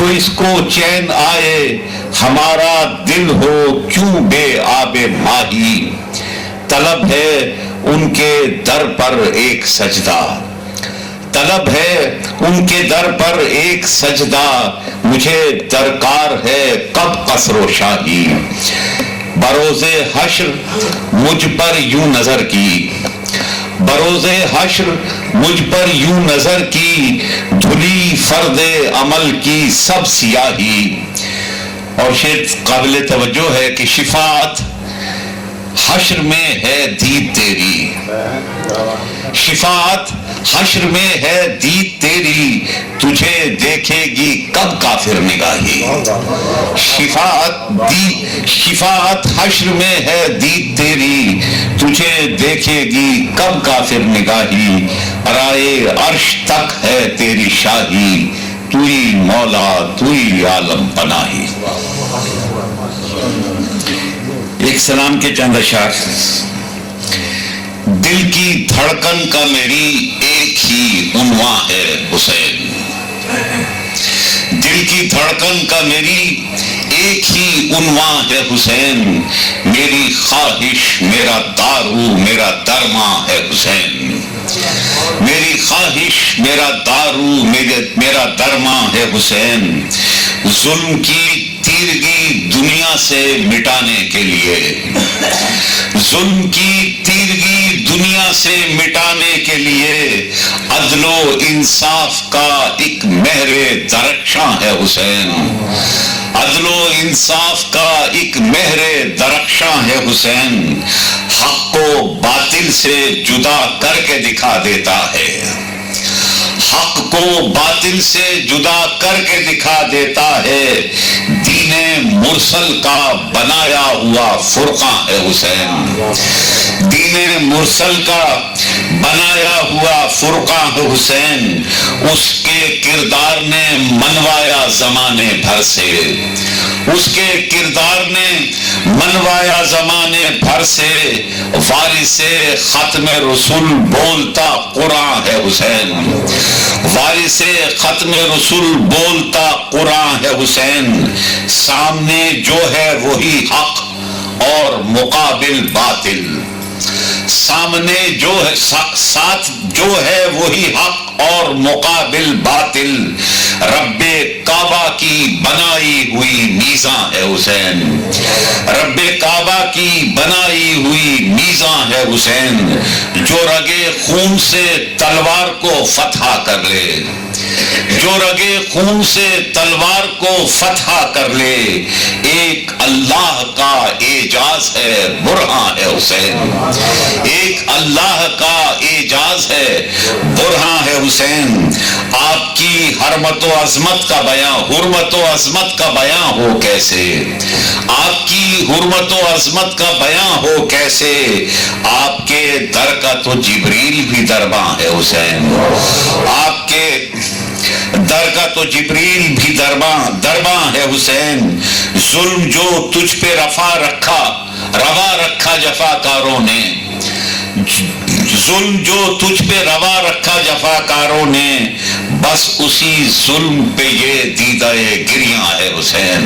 تو اس کو چین آئے ہمارا دل ہو کیوں بے آب ماہی، طلب ہے ان کے در پر ایک سجدہ، طلب ہے ان کے در پر ایک سجدہ، مجھے درکار ہے کب قصر و شاہی، بروز حشر مجھ پر یوں نظر کی، بروز حشر مجھ پر یوں نظر کی، دھلی فرد عمل کی سب سیاہی۔ اور شعر قابل توجہ ہے کہ شفاعت حشر میں ہے دید تیری، شفاعت حشر میں ہے دید تیری، تجھے دیکھے گی کب کافر نگاہی، شفاعت حشر میں ہے دید تیری، تجھے دیکھے گی کب کافر نگاہی، برائے عرش تک ہے تیری شاہی، توئی مولا توئی عالم پناہی۔ ایک سلام کے چند اشعار۔ دل کی دھڑکن کا میری ایک ہی عنواں ہے حسین، دل کی دھڑکن کا میری ایک ہی عنواں ہے حسین، میری خواہش میرا دارو میرا درماں ہے حسین، میری خواہش میرا دارو میرا درماں ہے حسین، ظلم کی تیرگی دنیا سے مٹانے کے لیے، ظلم کی تیرگی دنیا سے مٹانے کے لیے، عدل و انصاف کا ایک مہر درخشاں ہے حسین، عدل و انصاف کا ایک مہر درخشاں ہے حسین، حق کو باطل سے جدا کر کے دکھا دیتا ہے، حق کو باطل سے جدا کر کے دکھا دیتا ہے، دین مرسل کا بنایا ہوا فرقاں ہے حسین، دین مرسل کا بنایا ہوا فرقاں ہے حسین، اس کے کردار نے منوایا زمانے بھر سے، اس کے کردار نے منوایا زمانے بھر سے، وارث ختم رسول بولتا قرآن ہے حسین، وارث ختم رسول بولتا قرآن ہے حسین، سامنے جو ہے وہی حق اور مقابل باطل، سامنے جو ہے ساتھ جو ہے وہی حق اور مقابل باطل، رب کعبہ کی بنائی ہوئی میزاں ہے حسین، رب کعبہ کی بنائی ہوئی میزاں ہے حسین، جو رگے خون سے تلوار کو فتح کر لے، جو رگے خون سے تلوار کو فتح کر لے، ایک اللہ کا اعجاز ہے برہاں ہے حسین، ایک اللہ کا اعجاز ہے برہاں ہے حسین، آپ کی حرمت و عظمت کا بیان، حرمت و عظمت کا بیان ہو کیسے، آپ کی حرمت و عظمت کا بیان ہو کیسے، آپ کے در کا تو جبریل بھی درباں ہے حسین، آپ کے در کا تو جبریل بھی درباں ہے حسین، ظلم جو تجھ پہ روا رکھا جفاکاروں نے، ظلم جو تجھ پہ روا رکھا جفاکاروں نے، بس اسی ظلم پہ یہ دیدہ گریاں ہے حسین،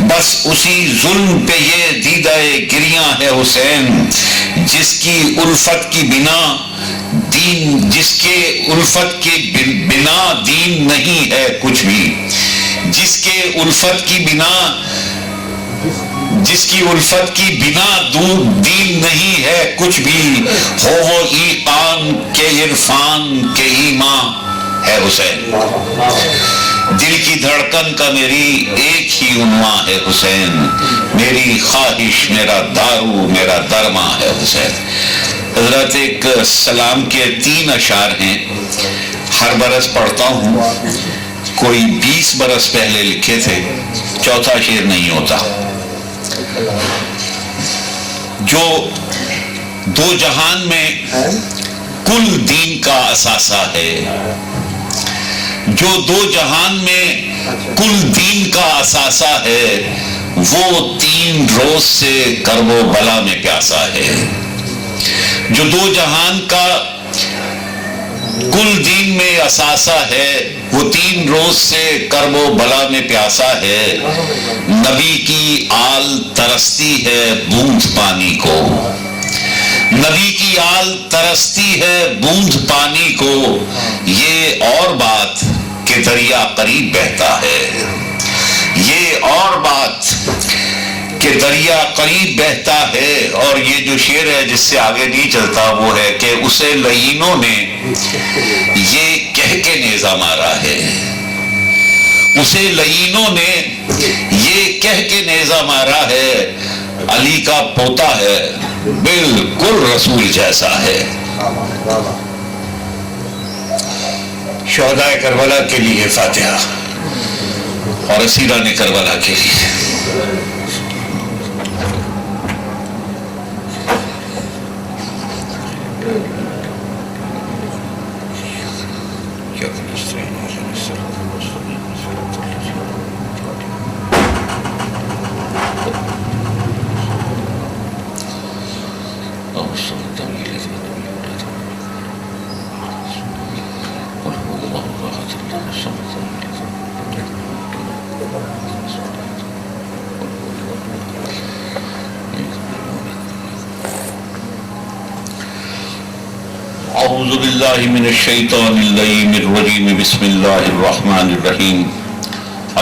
بس اسی ظلم پہ یہ دیدہ گریاں ہے حسین، جس کی الفت کی بنا دین، جس کے الفت کی بنا دین نہیں ہے کچھ بھی، جس کے الفت کی بنا دین نہیں ہے کچھ بھی، ہو وہ ایقان کے عرفان کے ایمان ہے حسین، دل کی دھڑکن کا میری ایک ہی عنواں ہے حسین، میری خواہش میرا دارو میرا درماں ہے حسین۔ حضرت ایک سلام کے 3 اشعار ہیں، ہر برس پڑھتا ہوں، کوئی 20 برس پہلے لکھے تھے، چوتھا شعر نہیں ہوتا، جو دو جہان میں کل دین کا اثاثہ ہے، جو دو جہان میں کل دین کا اثاثہ ہے، وہ 3 روز سے کرب و بلا میں پیاسا ہے، جو دو جہان کا کل دین میں اثاثہ ہے، وہ 3 روز سے کرب و بلا میں پیاسا ہے، نبی کی آل ترستی ہے بوند پانی کو، نبی کی آل ترستی ہے بوند پانی کو، یہ اور بات کہ دریا قریب بہتا ہے، یہ اور بات کہ دریا قریب بہتا ہے۔ اور یہ جو شعر ہے جس سے آگے نہیں چلتا وہ ہے کہ اسے لعینوں نے یہ کہہ کے نیزہ مارا ہے، اسے لعینوں نے یہ کہہ کے نیزہ مارا ہے، علی کا پوتا ہے بالکل رسول جیسا ہے۔ شہدائے کربلا کے لیے فاتحہ اور اسیران کربلا کے لیے۔ اعوذ باللہ من الشیطان اللعین الرجیم، بسم اللہ الرحمن الرحیم،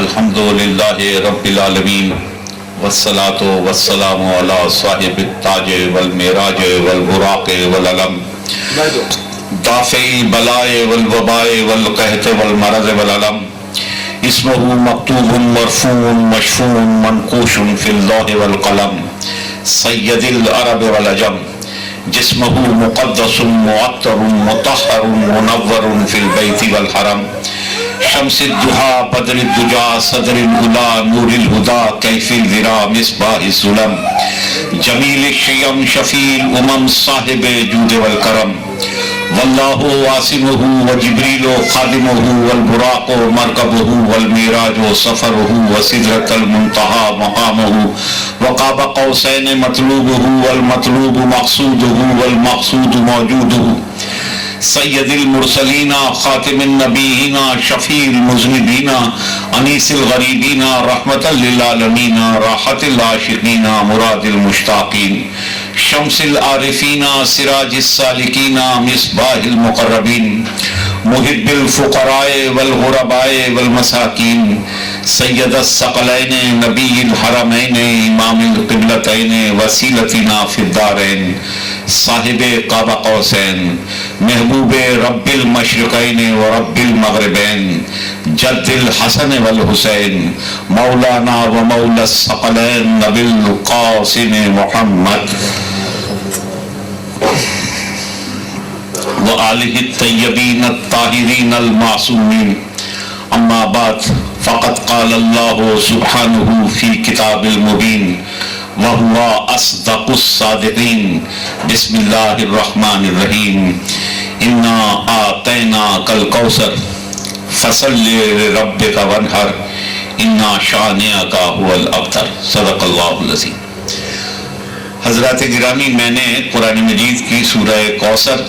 الحمد للہ رب العالمین، والصلاة والسلام علی صاحب التاج والمعراج والبراق والعلم، دافع البلاء والوباء والقحط والمرض والعلم، اسمہ مکتوب مرفوع مشفوع منقوش فی اللوح والقلم، سید العرب والعجم، جسمہ مقدس معطر مطہر منور فی البیت والحرم، شمس الضحیٰ بدر الدجا صدر العلا نور الہدا کیف الورا مصباح الظلم، جمیل الشیم شفیع الامم صاحب جود والکرم، واللہ عاصمہ وجبریل خادمہ والبراق مرکبہ والمعراج سفرہ وسدرۃ المنتہی مقامہ، وقاب قوسین مطلوبہ والمطلوب مقصودہ والمقصود موجودہ، سید المرسلین خاتم النبیین شفیع المذنبین انیس الغریبین رحمۃ للعالمین راحت العاشقین مراد المشتاقین، شمس العارفین سراج السالکین مصباح المقربین، محب الفقراء والغرباء والمساکین، سید الثقلین نبی الحرمین امام القبلتین وسیلتنا فی الدارین، صاحب قاب قوسین، محبوب رب المشرقین و رب المغربین، جد الحسن والحسین، مولانا و مولا الثقلین نبی القاسم محمد وآلہ الطیبین الطاہرین المعصومین، اما بعد فقد قال اللہ سبحانہ فی کتاب المبین وہو اصدق الصادقین، بسم اللہ الرحمن الرحیم، انا آتیناک الکوثر فصل لربک وانحر انا شانئک هو الابتر، صدق اللہ العظیم۔ حضرات گرامی، میں نے قرآن مجید کی سورہ کوثر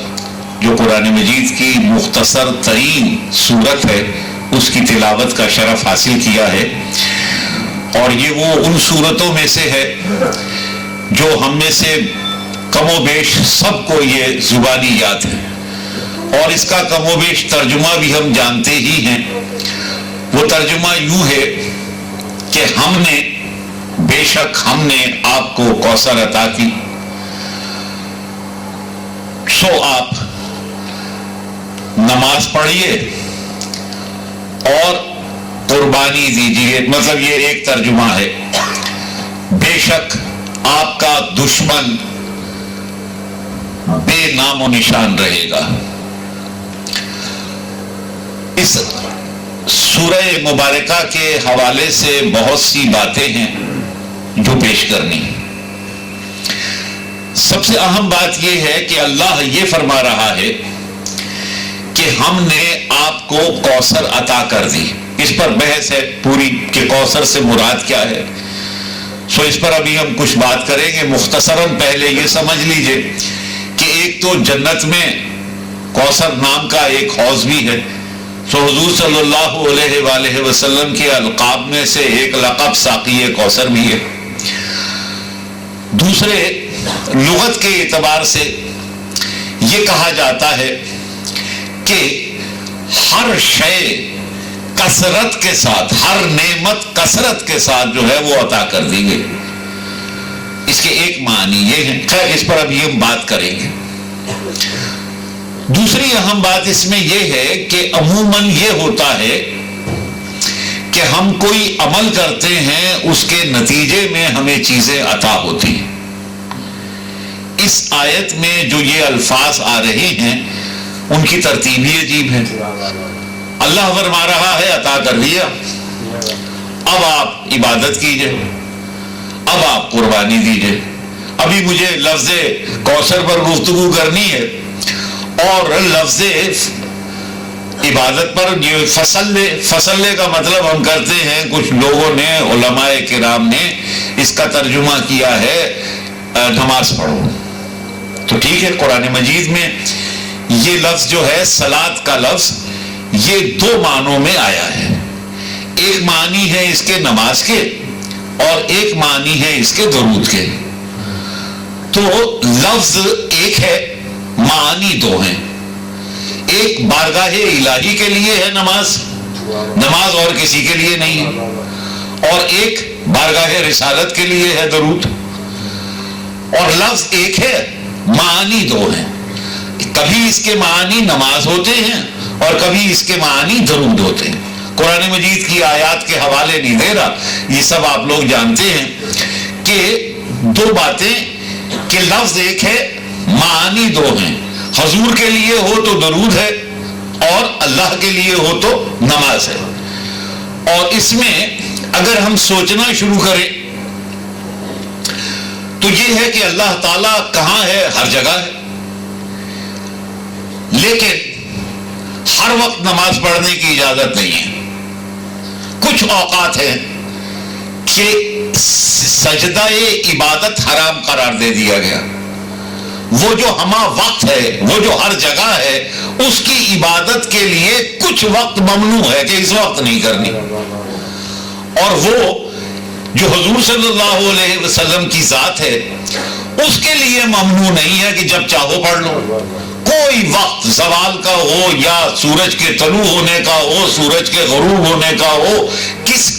جو قرآن مجید کی مختصر ترین سورت ہے اس کی تلاوت کا شرف حاصل کیا ہے، اور یہ وہ ان سورتوں میں سے ہے جو ہم میں سے کم و بیش سب کو یہ زبانی یاد ہے، اور اس کا کم و بیش ترجمہ بھی ہم جانتے ہی ہیں۔ وہ ترجمہ یوں ہے کہ ہم نے بے شک ہم نے آپ کو کوثر عطا کی، سو آپ نماز پڑھیے اور قربانی دیجیے۔ مطلب یہ ایک ترجمہ ہے، بے شک آپ کا دشمن بے نام و نشان رہے گا۔ اس سورہ مبارکہ کے حوالے سے بہت سی باتیں ہیں جو پیش کرنی۔ سب سے اہم بات یہ ہے کہ اللہ یہ فرما رہا ہے کہ ہم نے آپ کو کوثر عطا کر دی۔ اس پر بحث ہے پوری کہ کوثر سے مراد کیا ہے، سو اس پر ابھی ہم کچھ بات کریں گے۔ مختصراً پہلے یہ سمجھ لیجئے کہ ایک تو جنت میں کوثر نام کا ایک حوض بھی ہے. تو حضور صلی اللہ علیہ وآلہ وسلم کے القاب میں سے ایک لقب ساقی کوثر بھی ہے. دوسرے لغت کے اعتبار سے یہ کہا جاتا ہے کہ ہر شے کثرت کے ساتھ، ہر نعمت کثرت کے ساتھ جو ہے وہ عطا کر دی گئی. اس کے ایک معنی یہ ہے، خیر اس پر اب یہ بات کریں گے. دوسری اہم بات اس میں یہ ہے کہ عموماً یہ ہوتا ہے کہ ہم کوئی عمل کرتے ہیں، اس کے نتیجے میں ہمیں چیزیں عطا ہوتی ہیں. اس آیت میں جو یہ الفاظ آ رہے ہیں ان کی ترتیب ہی عجیب ہے. اللہ فرما رہا ہے عطا کر دیا، اب آپ عبادت کیجئے، اب آپ قربانی دیجئے. ابھی مجھے لفظ کوثر پر گفتگو کرنی ہے اور لفظ عبادت پر. یہ فصلے کا مطلب ہم کرتے ہیں، کچھ لوگوں نے، علماء کرام نے اس کا ترجمہ کیا ہے نماز پڑھو. تو ٹھیک ہے، قرآن مجید میں یہ لفظ جو ہے صلاۃ کا لفظ یہ دو معنوں میں آیا ہے. ایک معنی ہے اس کے نماز کے اور ایک معنی ہے اس کے درود کے. تو لفظ ایک ہے، معانی دو ہیں. ایک بارگاہ الہی کے لیے ہے نماز اور کسی کے لیے نہیں ہے، اور ایک بارگاہ رسالت کے لیے ہے درود. اور لفظ ایک ہے، معانی دو ہیں. کبھی اس کے معنی نماز ہوتے ہیں اور کبھی اس کے معنی درود ہوتے ہیں. قرآن مجید کی آیات کے حوالے نہیں دے رہا، یہ سب آپ لوگ جانتے ہیں کہ دو باتیں، کہ لفظ ایک ہے، معانی دو ہیں. حضور کے لیے ہو تو درود ہے اور اللہ کے لیے ہو تو نماز ہے. اور اس میں اگر ہم سوچنا شروع کریں تو یہ ہے کہ اللہ تعالیٰ کہاں ہے؟ ہر جگہ ہے. لیکن ہر وقت نماز پڑھنے کی اجازت نہیں ہے. کچھ اوقات ہیں کہ سجدہ عبادت حرام قرار دے دیا گیا. وہ جو ہمہ وقت ہے، وہ جو ہر جگہ ہے، اس کی عبادت کے لیے کچھ وقت ممنوع ہے کہ اس وقت نہیں کرنی. اور وہ جو حضور صلی اللہ علیہ وسلم کی ذات ہے اس کے لیے ممنوع نہیں ہے کہ جب چاہو پڑھ لو. کوئی وقت زوال کا ہو یا سورج کے طلوع ہونے کا ہو، سورج کے غروب ہونے کا ہو،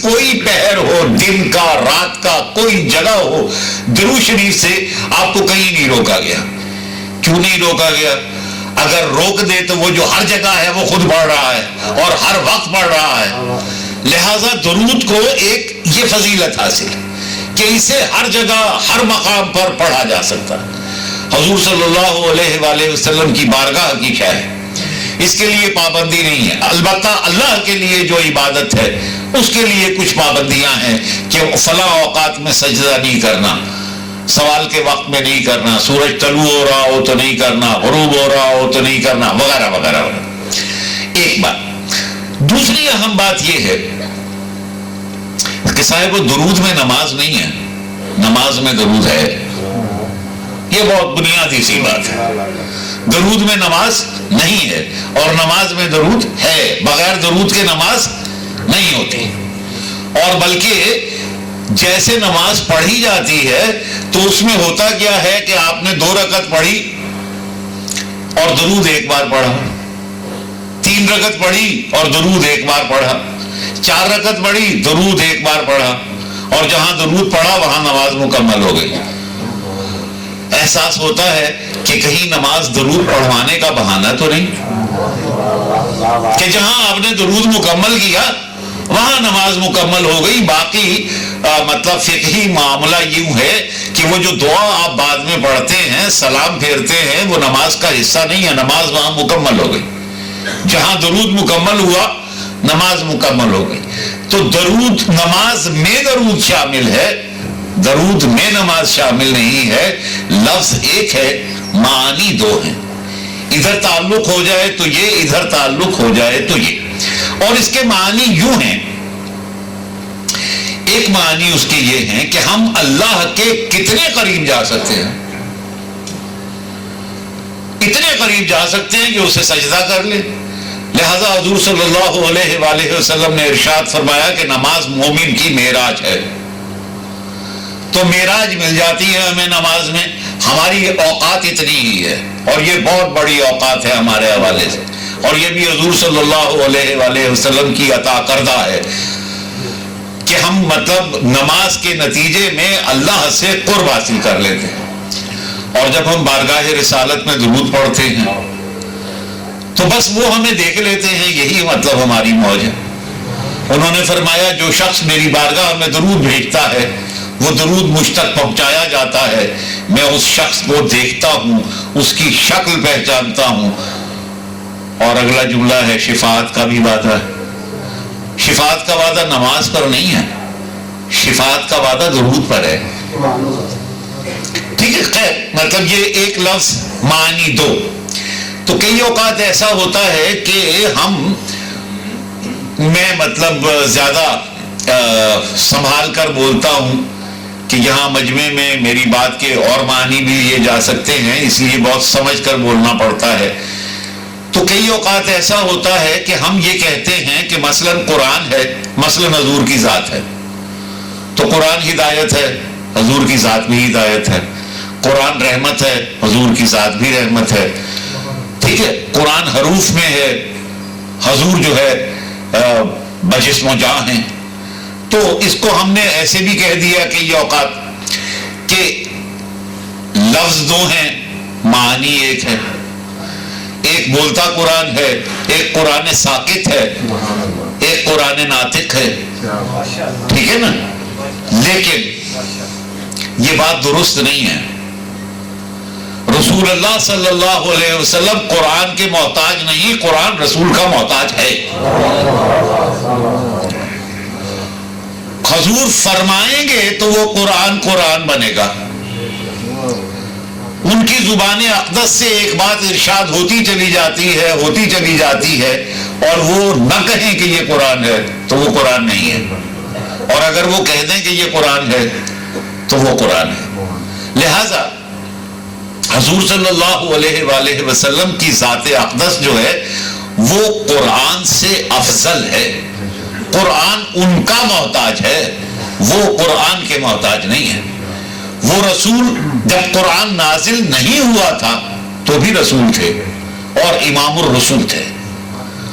کوئی پہر ہو، دن کا، رات کا، کوئی جگہ ہو، درود شریف سے آپ کو کہیں نہیں روکا گیا. کیوں نہیں روکا گیا؟ اگر روک دے تو وہ جو ہر جگہ ہے وہ خود پڑھ رہا ہے اور ہر وقت پڑھ رہا ہے. لہذا درود کو ایک یہ فضیلت حاصل ہے کہ اسے ہر جگہ ہر مقام پر پڑھا جا سکتا ہے. حضور صلی اللہ علیہ وآلہ وسلم کی بارگاہ کی شے ہے، اس کے لیے پابندی نہیں ہے. البتہ اللہ کے لیے جو عبادت ہے اس کے لیے کچھ پابندیاں ہیں کہ فلاں اوقات میں سجدہ نہیں کرنا، سوال کے وقت میں نہیں کرنا، سورج طلوع ہو رہا ہو تو نہیں کرنا، غروب ہو رہا ہو تو نہیں کرنا، وغیرہ وغیرہ. ایک بات. دوسری اہم بات یہ ہے کہ صاحب درود میں نماز نہیں ہے، نماز میں درود ہے. یہ بہت بنیادی سی بات ہے. درود میں نماز نہیں ہے اور نماز میں درود ہے. بغیر درود کے نماز نہیں ہوتی. اور بلکہ جیسے نماز پڑھی جاتی ہے تو اس میں ہوتا کیا ہے کہ آپ نے 2 رکعت پڑھی اور درود ایک بار پڑھا، 3 رکعت پڑھی اور درود ایک بار پڑھا، 4 رکعت پڑھی، درود ایک بار پڑھا، اور جہاں درود پڑھا وہاں نماز مکمل ہو گئی. احساس ہوتا ہے کہ کہیں نماز درود پڑھوانے کا بہانہ تو نہیں، کہ جہاں آپ نے درود مکمل کیا وہاں نماز مکمل ہو گئی. باقی مطلب فقہی معاملہ یوں ہے کہ وہ جو دعا آپ بعد میں پڑھتے ہیں، سلام پھیرتے ہیں، وہ نماز کا حصہ نہیں ہے. نماز وہاں مکمل ہو گئی. جہاں درود مکمل ہوا نماز مکمل ہو گئی. تو درود، نماز میں درود شامل ہے، درود میں نماز شامل نہیں ہے. لفظ ایک ہے، معانی 2 ہیں. ادھر تعلق ہو جائے تو یہ، ادھر تعلق ہو جائے تو یہ. اور اس کے معنی یوں ہیں، ایک معنی اس کے یہ ہیں کہ ہم اللہ کے کتنے قریب جا سکتے ہیں. اتنے قریب جا سکتے ہیں کہ اسے سجدہ کر لے. لہذا حضور صلی اللہ علیہ وآلہ وسلم نے ارشاد فرمایا کہ نماز مومن کی معراج ہے. تو معراج مل جاتی ہے ہمیں نماز میں. ہماری اوقات اتنی ہی ہے اور یہ بہت بڑی اوقات ہے ہمارے حوالے سے, اور یہ بھی حضور صلی اللہ علیہ وآلہ وسلم کی عطا کردہ ہے کہ ہم مطلب نماز کے نتیجے میں اللہ سے قرب حاصل کر لیتے ہیں. اور جب ہم بارگاہ رسالت میں درود پڑھتے ہیں تو بس وہ ہمیں دیکھ لیتے ہیں, یہی مطلب ہماری موج ہے. انہوں نے فرمایا جو شخص میری بارگاہ میں درود بھیجتا ہے وہ درود مجھ تک پہنچایا جاتا ہے, میں اس شخص کو دیکھتا ہوں, اس کی شکل پہچانتا ہوں. اور اگلا جملہ ہے شفاعت کا بھی وعدہ ہے. شفاعت کا وعدہ نماز پر نہیں ہے, شفاعت کا وعدہ درود پر ہے. ٹھیک ہے, خیر مطلب یہ ایک لفظ معنی دو. تو کئی اوقات ایسا ہوتا ہے کہ میں مطلب زیادہ سنبھال کر بولتا ہوں کہ یہاں مجمع میں میری بات کے اور معنی بھی لیے جا سکتے ہیں, اس لیے بہت سمجھ کر بولنا پڑتا ہے. تو کئی اوقات ایسا ہوتا ہے کہ ہم یہ کہتے ہیں کہ مثلا قرآن ہے, مثلا حضور کی ذات ہے, تو قرآن ہدایت ہے, حضور کی ذات بھی ہدایت ہے. قرآن رحمت ہے, حضور کی ذات بھی رحمت ہے. ٹھیک ہے, قرآن حروف میں ہے, حضور جو ہے بجسم و جاں ہیں. تو اس کو ہم نے ایسے بھی کہہ دیا کہ یہ اوقات کہ لفظ دو ہیں, معنی ایک ہے. ایک بولتا قرآن ہے, ایک قرآن ساکت ہے, ایک قرآن ناطق ہے. ٹھیک ہے نا, لیکن یہ بات درست نہیں ہے. رسول اللہ صلی اللہ علیہ وسلم قرآن کے محتاج نہیں, قرآن رسول کا محتاج ہے. حضور فرمائیں گے تو وہ قرآن بنے گا. ان کی زبان اقدس سے ایک بات ارشاد ہوتی چلی جاتی ہے اور وہ نہ کہیں کہ یہ قرآن ہے تو وہ قرآن نہیں ہے, اور اگر وہ کہہ دیں کہ یہ قرآن ہے تو وہ قرآن ہے. لہذا حضور صلی اللہ علیہ وآلہ وسلم کی ذات اقدس جو ہے وہ قرآن سے افضل ہے. قرآن ان کا محتاج ہے, وہ قرآن کے محتاج نہیں ہے. وہ رسول جب قرآن نازل نہیں ہوا تھا تو بھی رسول تھے اور امام الرسول تھے,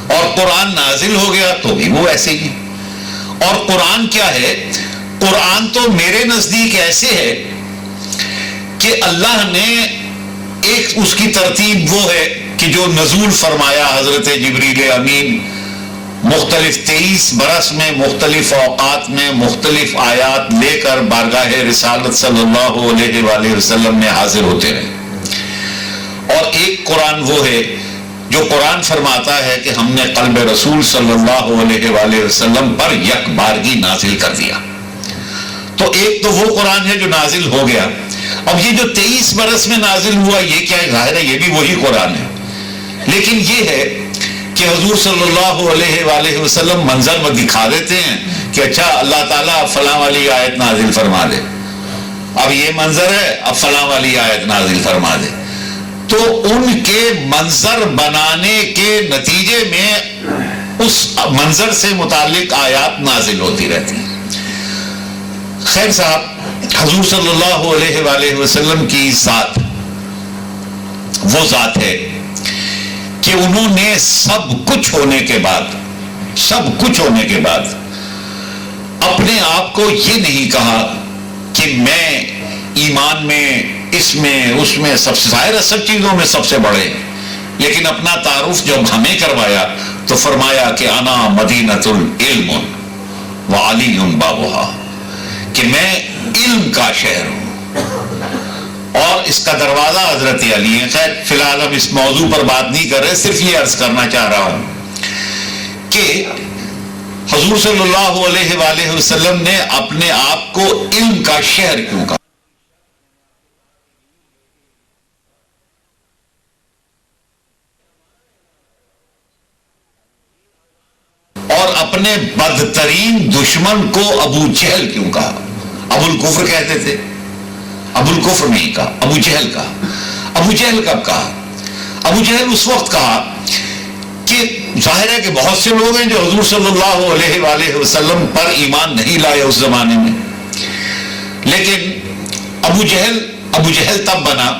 اور قرآن نازل ہو گیا تو بھی وہ ایسے ہی. اور قرآن کیا ہے؟ قرآن تو میرے نزدیک ایسے ہے کہ اللہ نے ایک اس کی ترتیب وہ ہے کہ جو نزول فرمایا حضرت جبریل امین مختلف 23 برس میں مختلف اوقات میں مختلف آیات لے کر بارگاہ رسالت صلی اللہ علیہ وآلہ وسلم میں حاضر ہوتے رہے. اور ایک قرآن وہ ہے جو قرآن فرماتا ہے کہ ہم نے قلب رسول صلی اللہ علیہ وآلہ وسلم پر یک بارگی نازل کر دیا. تو ایک تو وہ قرآن ہے جو نازل ہو گیا. اب یہ جو 23 برس میں نازل ہوا یہ کیا ہے؟ ظاہر ہے یہ بھی وہی قرآن ہے, لیکن یہ ہے کہ حضور صلی اللہ علیہ وآلہ وسلم منظر میں دکھا دیتے ہیں کہ اچھا اللہ تعالیٰ فلاں والی آیت نازل فرما دے, اب یہ منظر ہے, اب فلاں والی آیت نازل فرما دے. تو ان کے منظر بنانے کے نتیجے میں اس منظر سے متعلق آیات نازل ہوتی رہتی ہیں. خیر صاحب, حضور صلی اللہ علیہ وآلہ وسلم کی ذات وہ ذات ہے کہ انہوں نے سب کچھ ہونے کے بعد اپنے آپ کو یہ نہیں کہا کہ میں ایمان میں اس میں سب سے ظاہر سب چیزوں میں سب سے بڑے, لیکن اپنا تعارف جب ہمیں کروایا تو فرمایا کہ انا مدینۃ العلم وعلی بابھا, کہ میں علم کا شہر ہوں اور اس کا دروازہ حضرت علی ہے. خیر فی الحال ہم اس موضوع پر بات نہیں کر رہے, صرف یہ عرض کرنا چاہ رہا ہوں کہ حضور صلی اللہ علیہ وآلہ وسلم نے اپنے آپ کو علم کا شہر کیوں کہا؟ اور اپنے بدترین دشمن کو ابو جہل کیوں کہا؟ ابو الکفر کہتے تھے, ابو الکفر نہیں کہا, ابو جہل کہا. ابو جہل کب کہا؟ ابو جہل اس وقت کہا کہ ظاہر ہے کہ بہت سے لوگ ہیں جو حضور صلی اللہ علیہ وآلہ وسلم پر ایمان نہیں لائے اس زمانے میں، لیکن ابو جہل تب بنا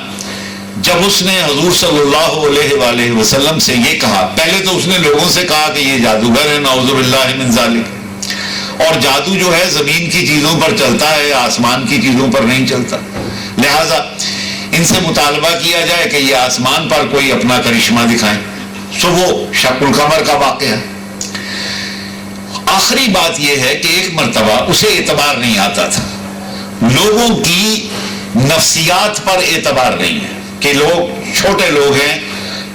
جب اس نے حضور صلی اللہ علیہ وآلہ وسلم سے یہ کہا. پہلے تو اس نے لوگوں سے کہا کہ یہ جادوگر ہے، نعوذ باللہ من ذالک، اور جادو جو ہے زمین کی چیزوں پر چلتا ہے، آسمان کی چیزوں پر نہیں چلتا، لہذا ان سے مطالبہ کیا جائے کہ یہ آسمان پر کوئی اپنا کرشمہ دکھائیں. سو وہ شق القمر کا واقعہ ہے. آخری بات یہ ہے کہ ایک مرتبہ اسے اعتبار نہیں آتا تھا، لوگوں کی نفسیات پر اعتبار نہیں ہے کہ لوگ چھوٹے لوگ ہیں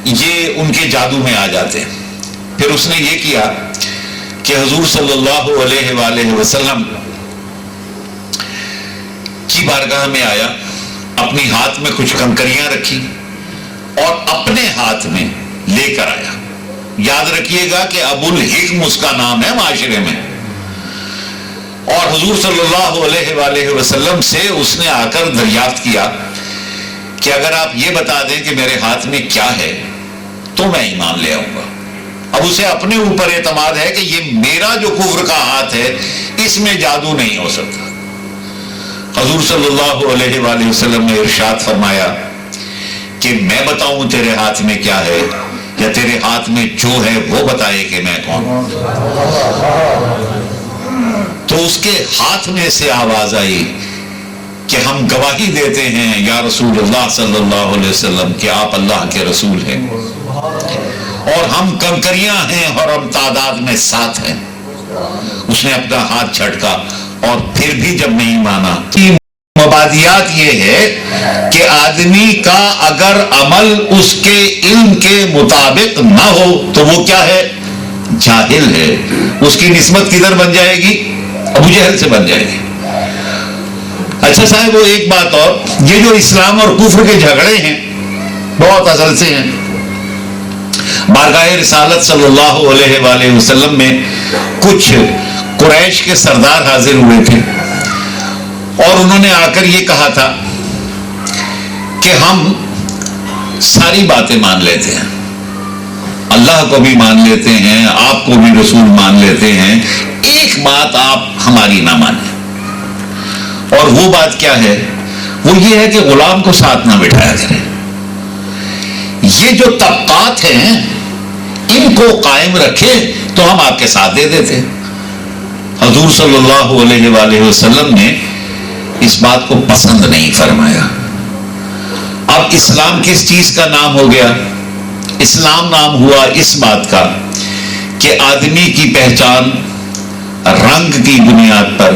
یہ ان کے جادو میں آ جاتے ہیں. پھر اس نے یہ کیا کہ حضور صلی اللہ علیہ وآلہ وسلم کی بارگاہ میں آیا، اپنی ہاتھ میں کچھ کنکریاں رکھی اور اپنے ہاتھ میں لے کر آیا. یاد رکھیے گا کہ ابو الحکم اس کا نام ہے معاشرے میں، اور حضور صلی اللہ علیہ وآلہ وسلم سے اس نے آ کر دریافت کیا کہ اگر آپ یہ بتا دیں کہ میرے ہاتھ میں کیا ہے تو میں ایمان لے آؤں گا. اب اسے اپنے اوپر اعتماد ہے کہ یہ میرا جو کفر کا ہاتھ ہے اس میں جادو نہیں ہو سکتا. حضور صلی اللہ علیہ وآلہ وسلم نے ارشاد فرمایا کہ میں بتاؤں تیرے ہاتھ میں کیا ہے یا تیرے ہاتھ میں جو ہے وہ بتائے کہ میں کون ہوں. تو اس کے ہاتھ میں سے آواز آئی کہ ہم گواہی دیتے ہیں یا رسول اللہ صلی اللہ علیہ وسلم کہ آپ اللہ کے رسول ہیں، اور ہم کنکریاں ہیں اور ہم تعداد میں 7 ہیں. اس نے اپنا ہاتھ جھٹکا اور پھر بھی جب نہیں مانا. مبادیات یہ ہے کہ آدمی کا اگر عمل اس کے علم کے مطابق نہ ہو تو وہ کیا ہے؟ جاہل ہے. اس کی نسبت کدھر بن جائے گی؟ ابو جہل سے بن جائے گی. اچھا صاحب، وہ ایک بات اور، یہ جو اسلام اور کفر کے جھگڑے ہیں بہت اصل سے ہیں. بارگاہ رسالت صلی اللہ علیہ وآلہ وسلم میں کچھ قریش کے سردار حاضر ہوئے تھے اور انہوں نے آ کر یہ کہا تھا کہ ہم ساری باتیں مان لیتے ہیں، اللہ کو بھی مان لیتے ہیں، آپ کو بھی رسول مان لیتے ہیں، ایک بات آپ ہماری نہ مانیں. اور وہ بات کیا ہے؟ وہ یہ ہے کہ غلام کو ساتھ نہ بٹھایا کرے. یہ جو طبقات ہیں ان کو قائم رکھے تو ہم آپ کے ساتھ دے دیتے. حضور صلی اللہ علیہ وآلہ وسلم نے اس بات کو پسند نہیں فرمایا. اب اسلام کس چیز کا نام ہو گیا؟ اسلام نام ہوا اس بات کا کہ آدمی کی پہچان رنگ کی بنیاد پر،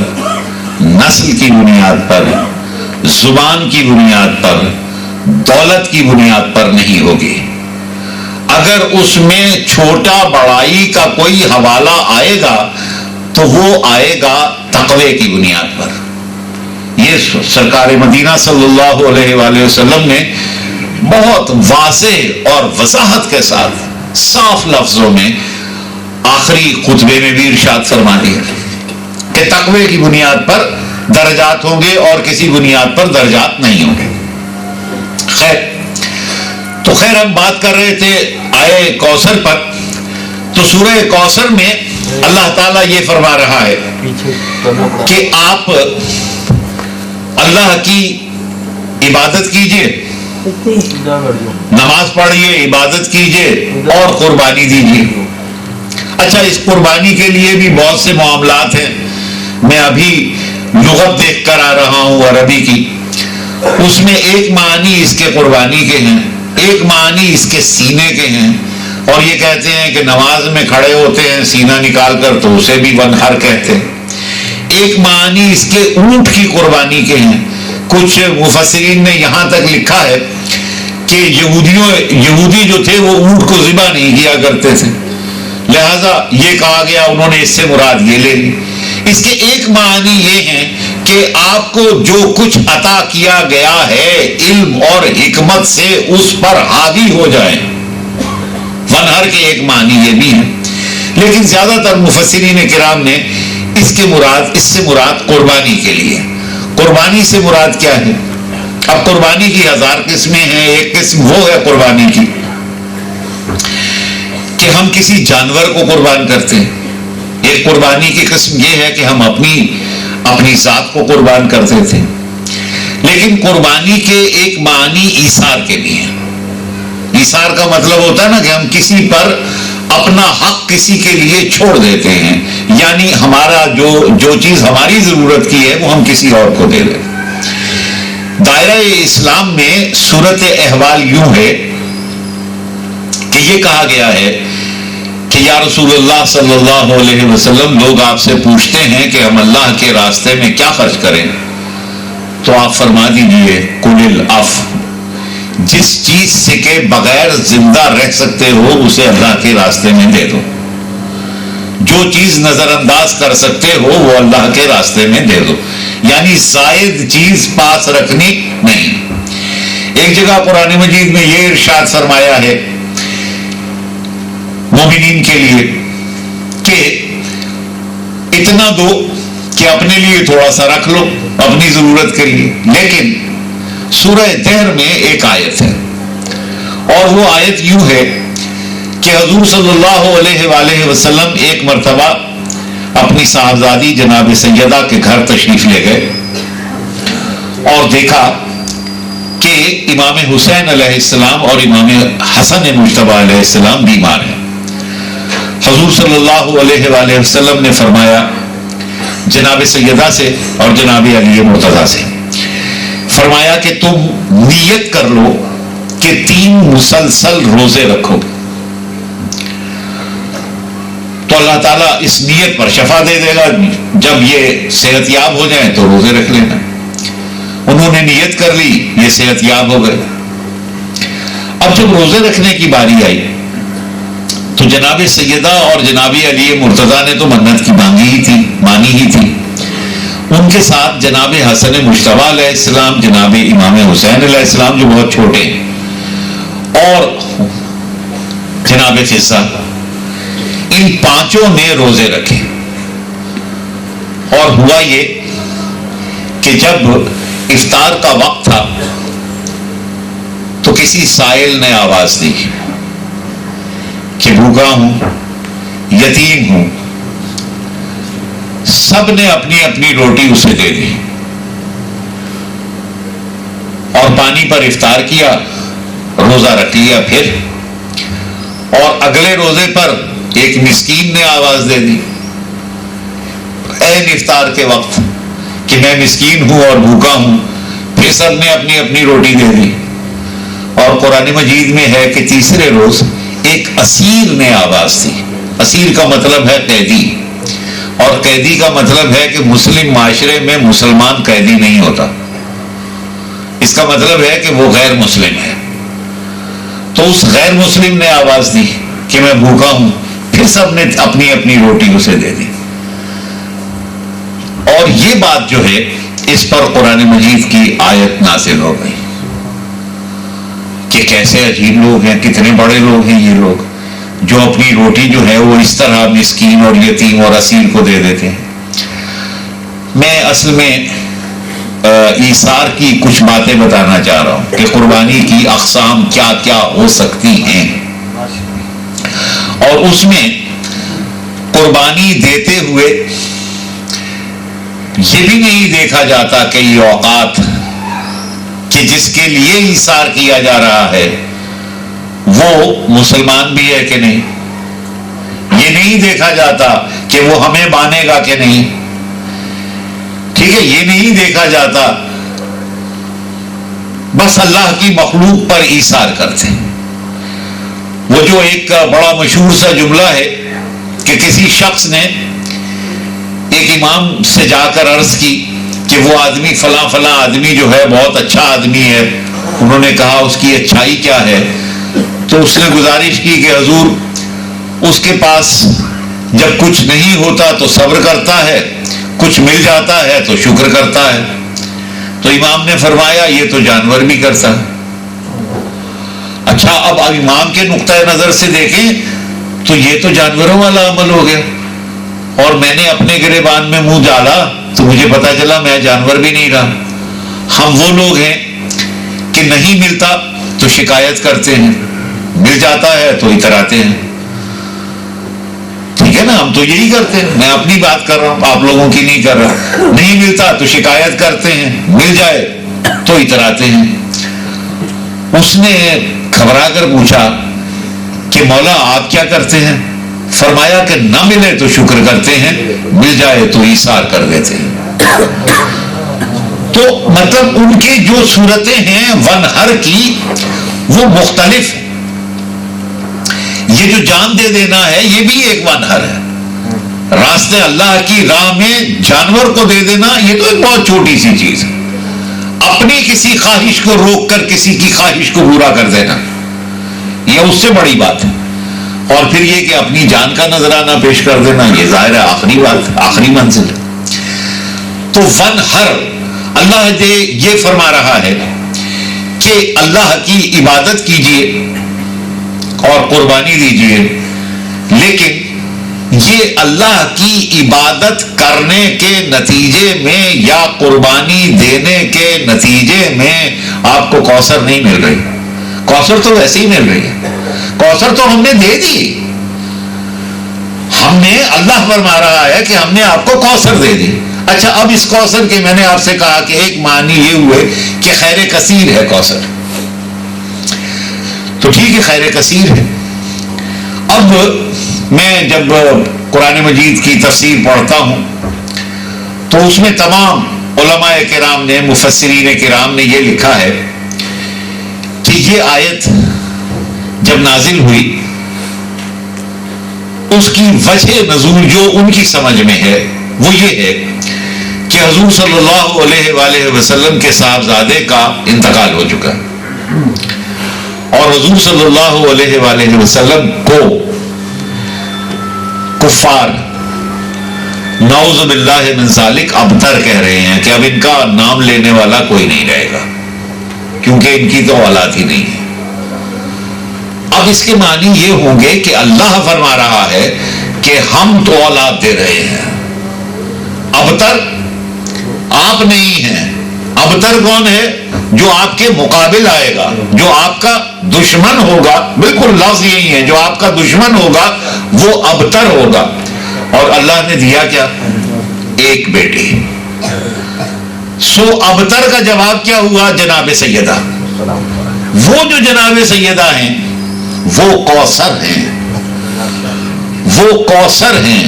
نسل کی بنیاد پر، زبان کی بنیاد پر، دولت کی بنیاد پر نہیں ہوگی. اگر اس میں چھوٹا بڑائی کا کوئی حوالہ آئے گا تو وہ آئے گا تقوی کی بنیاد پر. یہ سرکار مدینہ صلی اللہ علیہ وآلہ وسلم نے بہت واضح اور وضاحت کے ساتھ صاف لفظوں میں آخری خطبے میں بھی ارشاد فرما دیا کہ تقوی کی بنیاد پر درجات ہوں گے اور کسی بنیاد پر درجات نہیں ہوں گے. خیر ہم بات کر رہے تھے آئے کوثر پر. تو سورہ کوثر میں اللہ تعالیٰ یہ فرما رہا ہے کہ آپ اللہ کی عبادت کیجئے، نماز پڑھیے، عبادت کیجئے اور قربانی دیجئے. اچھا، اس قربانی کے لیے بھی بہت سے معاملات ہیں. میں ابھی لغت دیکھ کر آ رہا ہوں عربی کی. اس میں ایک معنی اس کے قربانی کے ہیں، ایک معنی اس کے سینے کے ہیں، اور یہ کہتے ہیں کہ نماز میں کھڑے ہوتے ہیں سینہ نکال کر تو اسے بھی ونہر کہتے ہیں. ایک معنی اس کے اونٹ کی قربانی کے ہیں. کچھ مفسرین نے یہاں تک لکھا ہے کہ یہودی جو تھے وہ اونٹ کو ذبح نہیں کیا کرتے تھے، لہذا یہ کہا گیا انہوں نے اس سے مراد یہ لے لی. اس کے ایک معنی یہ ہیں کہ آپ کو جو کچھ عطا کیا گیا ہے علم اور حکمت سے اس پر حاوی ہو جائیں. ونہر کے ایک معنی یہ بھی ہے، لیکن زیادہ تر مفسرین کرام نے اس سے مراد قربانی کے لیے. قربانی سے مراد کیا ہے؟ اب قربانی کی 1000 قسمیں ہیں. ایک قسم وہ ہے قربانی کی ہم کسی جانور کو قربان کرتے ہیں. ایک قربانی کی قسم یہ ہے کہ ہم اپنی ذات کو قربان کرتے تھے. لیکن قربانی کے ایک معنی ایثار کے لیے. ایثار کا مطلب ہوتا ہے نا کہ ہم کسی پر اپنا حق کسی کے لیے چھوڑ دیتے ہیں، یعنی ہمارا جو چیز ہماری ضرورت کی ہے وہ ہم کسی اور کو دے دیتے. دائرہ اسلام میں صورت احوال یوں ہے کہ یہ کہا گیا ہے کہ یا رسول اللہ صلی اللہ علیہ وسلم، لوگ آپ سے پوچھتے ہیں کہ ہم اللہ کے راستے میں کیا خرچ کریں، تو آپ فرما دیجئے قل العفو، جس چیز سے کہ بغیر زندہ رہ سکتے ہو اسے اللہ کے راستے میں دے دو. جو چیز نظر انداز کر سکتے ہو وہ اللہ کے راستے میں دے دو، یعنی زائد چیز پاس رکھنی نہیں. ایک جگہ قرآن مجید میں یہ ارشاد فرمایا ہے مومنین کے لیے کہ اتنا دو کہ اپنے لیے تھوڑا سا رکھ لو اپنی ضرورت کے لیے. لیکن سورہ دہر میں ایک آیت ہے، اور وہ آیت یوں ہے کہ حضور صلی اللہ علیہ وآلہ وسلم ایک مرتبہ اپنی صاحبزادی جناب سیدہ کے گھر تشریف لے گئے اور دیکھا کہ امام حسین علیہ السلام اور امام حسن مجتبی علیہ السلام بیمار ہیں. حضور صلی اللہ علیہ وآلہ وسلم نے فرمایا جناب سیدہ سے اور جناب علی مرتضیٰ سے، فرمایا کہ تم نیت کر لو کہ 3 مسلسل روزے رکھو، تو اللہ تعالیٰ اس نیت پر شفا دے دے گا. جب یہ صحت یاب ہو جائیں تو روزے رکھ لینا. انہوں نے نیت کر لی، یہ صحت یاب ہو گئے. اب جب روزے رکھنے کی باری آئی تو جناب سیدہ اور جناب علی مرتضیٰ نے تو منت کی مانی ہی تھی. ان کے ساتھ جناب حسن مجتبی علیہ السلام، جناب امام حسین علیہ السلام جو بہت چھوٹے ہیں، اور جناب فضہ، ان 5 نے روزے رکھے. اور ہوا یہ کہ جب افطار کا وقت تھا تو کسی سائل نے آواز دی کہ بھوکا ہوں، یتیم ہوں. سب نے اپنی اپنی روٹی اسے دے دی اور پانی پر افطار کیا، روزہ رکھ لیا. پھر اور اگلے روزے پر ایک مسکین نے آواز دے دی عین افطار کے وقت کہ میں مسکین ہوں اور بھوکا ہوں. پھر سب نے اپنی اپنی روٹی دے دی. اور قرآن مجید میں ہے کہ تیسرے روز ایک اسیر نے آواز دی. اسیر کا مطلب ہے قیدی، اور قیدی کا مطلب ہے کہ مسلم معاشرے میں مسلمان قیدی نہیں ہوتا، اس کا مطلب ہے کہ وہ غیر مسلم ہے. تو اس غیر مسلم نے آواز دی کہ میں بھوکا ہوں. پھر سب نے اپنی اپنی روٹی اسے دے دی. اور یہ بات جو ہے اس پر قرآن مجید کی آیت نازل ہو گئی کہ کیسے عجیب لوگ ہیں، کتنے بڑے لوگ ہیں یہ لوگ جو اپنی روٹی جو ہے وہ اس طرح مسکین اور یتیم اور اسیر کو دے دیتے ہیں. میں اصل میں ایثار کی کچھ باتیں بتانا چاہ رہا ہوں کہ قربانی کی اقسام کیا کیا ہو سکتی ہیں، اور اس میں قربانی دیتے ہوئے یہ بھی نہیں دیکھا جاتا کئی اوقات کہ جس کے لیے ایثار کیا جا رہا ہے وہ مسلمان بھی ہے کہ نہیں. یہ نہیں دیکھا جاتا کہ وہ ہمیں مانے گا کہ نہیں. ٹھیک ہے، یہ نہیں دیکھا جاتا. بس اللہ کی مخلوق پر ایثار کرتے ہیں. وہ جو ایک بڑا مشہور سا جملہ ہے کہ کسی شخص نے ایک امام سے جا کر عرض کی کہ وہ آدمی فلاں فلاں آدمی جو ہے بہت اچھا آدمی ہے. انہوں نے کہا اس کی اچھائی کیا ہے؟ تو اس نے گزارش کی کہ حضور اس کے پاس جب کچھ نہیں ہوتا تو صبر کرتا ہے، کچھ مل جاتا ہے تو شکر کرتا ہے. تو امام نے فرمایا یہ تو جانور بھی کرتا ہے. اچھا، اب امام کے نقطۂ نظر سے دیکھیں تو یہ تو جانوروں والا عمل ہو گیا، اور میں نے اپنے گریبان میں منہ ڈالا تو مجھے پتا چلا میں جانور بھی نہیں رہا. ہم وہ لوگ ہیں کہ نہیں ملتا تو شکایت کرتے ہیں، مل جاتا ہے تو اتراتے ہیں. ہے نا, ہم تو یہی کرتے ہیں, میں اپنی بات کر رہا ہوں, آپ لوگوں کی نہیں کر رہا. نہیں ملتا تو شکایت کرتے ہیں, مل جائے تو اتراتے ہیں. اس نے گھبرا کر پوچھا کہ مولا آپ کیا کرتے ہیں؟ فرمایا کہ نہ ملے تو شکر کرتے ہیں, مل جائے تو ایثار کر دیتے ہیں. تو مطلب ان کی جو صورتیں ہیں ونہر کی وہ مختلف ہیں. یہ جو جان دے دینا ہے یہ بھی ایک ونہر ہے. راستے اللہ کی راہ میں جانور کو دے دینا یہ تو ایک بہت چھوٹی سی چیز ہے. اپنی کسی خواہش کو روک کر کسی کی خواہش کو پورا کر دینا یہ اس سے بڑی بات ہے. اور پھر یہ کہ اپنی جان کا نذرانہ پیش کر دینا یہ ظاہر ہے آخری بات, آخری منزل ہے. تو ونہر اللہ یہ فرما رہا ہے کہ اللہ کی عبادت کیجیے اور قربانی دیجیے, لیکن یہ اللہ کی عبادت کرنے کے نتیجے میں یا قربانی دینے کے نتیجے میں آپ کو کوثر نہیں مل رہی. کوثر تو ویسے ہی مل رہی ہے, کوثر تو ہم نے دے دی. ہم نے, اللہ فرما رہا ہے کہ ہم نے آپ کو کوثر دے دی. اچھا اب اس کوثر کے میں نے آپ سے کہا کہ ایک معنی یہ ہوئے کہ خیر کثیر ہے کوثر, تو ٹھیک ہے خیر کثیر ہے. اب میں جب قرآن مجید کی تفسیر پڑھتا ہوں تو اس میں تمام علماء کرام نے, مفسرین کرام نے یہ لکھا ہے کہ یہ آیت جب نازل ہوئی اس کی وجہ نزول جو ان کی سمجھ میں ہے وہ یہ ہے کہ حضور صلی اللہ علیہ وآلہ وسلم کے صاحبزادے کا انتقال ہو چکا اور حضور صلی اللہ علیہ وآلہ وسلم کو کفار نعوذ باللہ من ذالک ابتر کہہ رہے ہیں کہ اب ان کا نام لینے والا کوئی نہیں رہے گا کیونکہ ان کی تو اولاد ہی نہیں ہے. اب اس کے معنی یہ ہوں گے کہ اللہ فرما رہا ہے کہ ہم تو اولاد دے رہے ہیں, ابتر آپ نہیں ہیں. ابتر کون ہے؟ جو آپ کے مقابل آئے گا, جو آپ کا دشمن ہوگا. بالکل لفظ یہی ہے, جو آپ کا دشمن ہوگا وہ ابتر ہوگا. اور اللہ نے دیا کیا؟ ایک بیٹی. سو ابتر کا جواب کیا ہوا؟ جناب سیدہ. وہ جو جناب سیدہ ہیں وہ کوثر ہیں, وہ کوثر ہیں.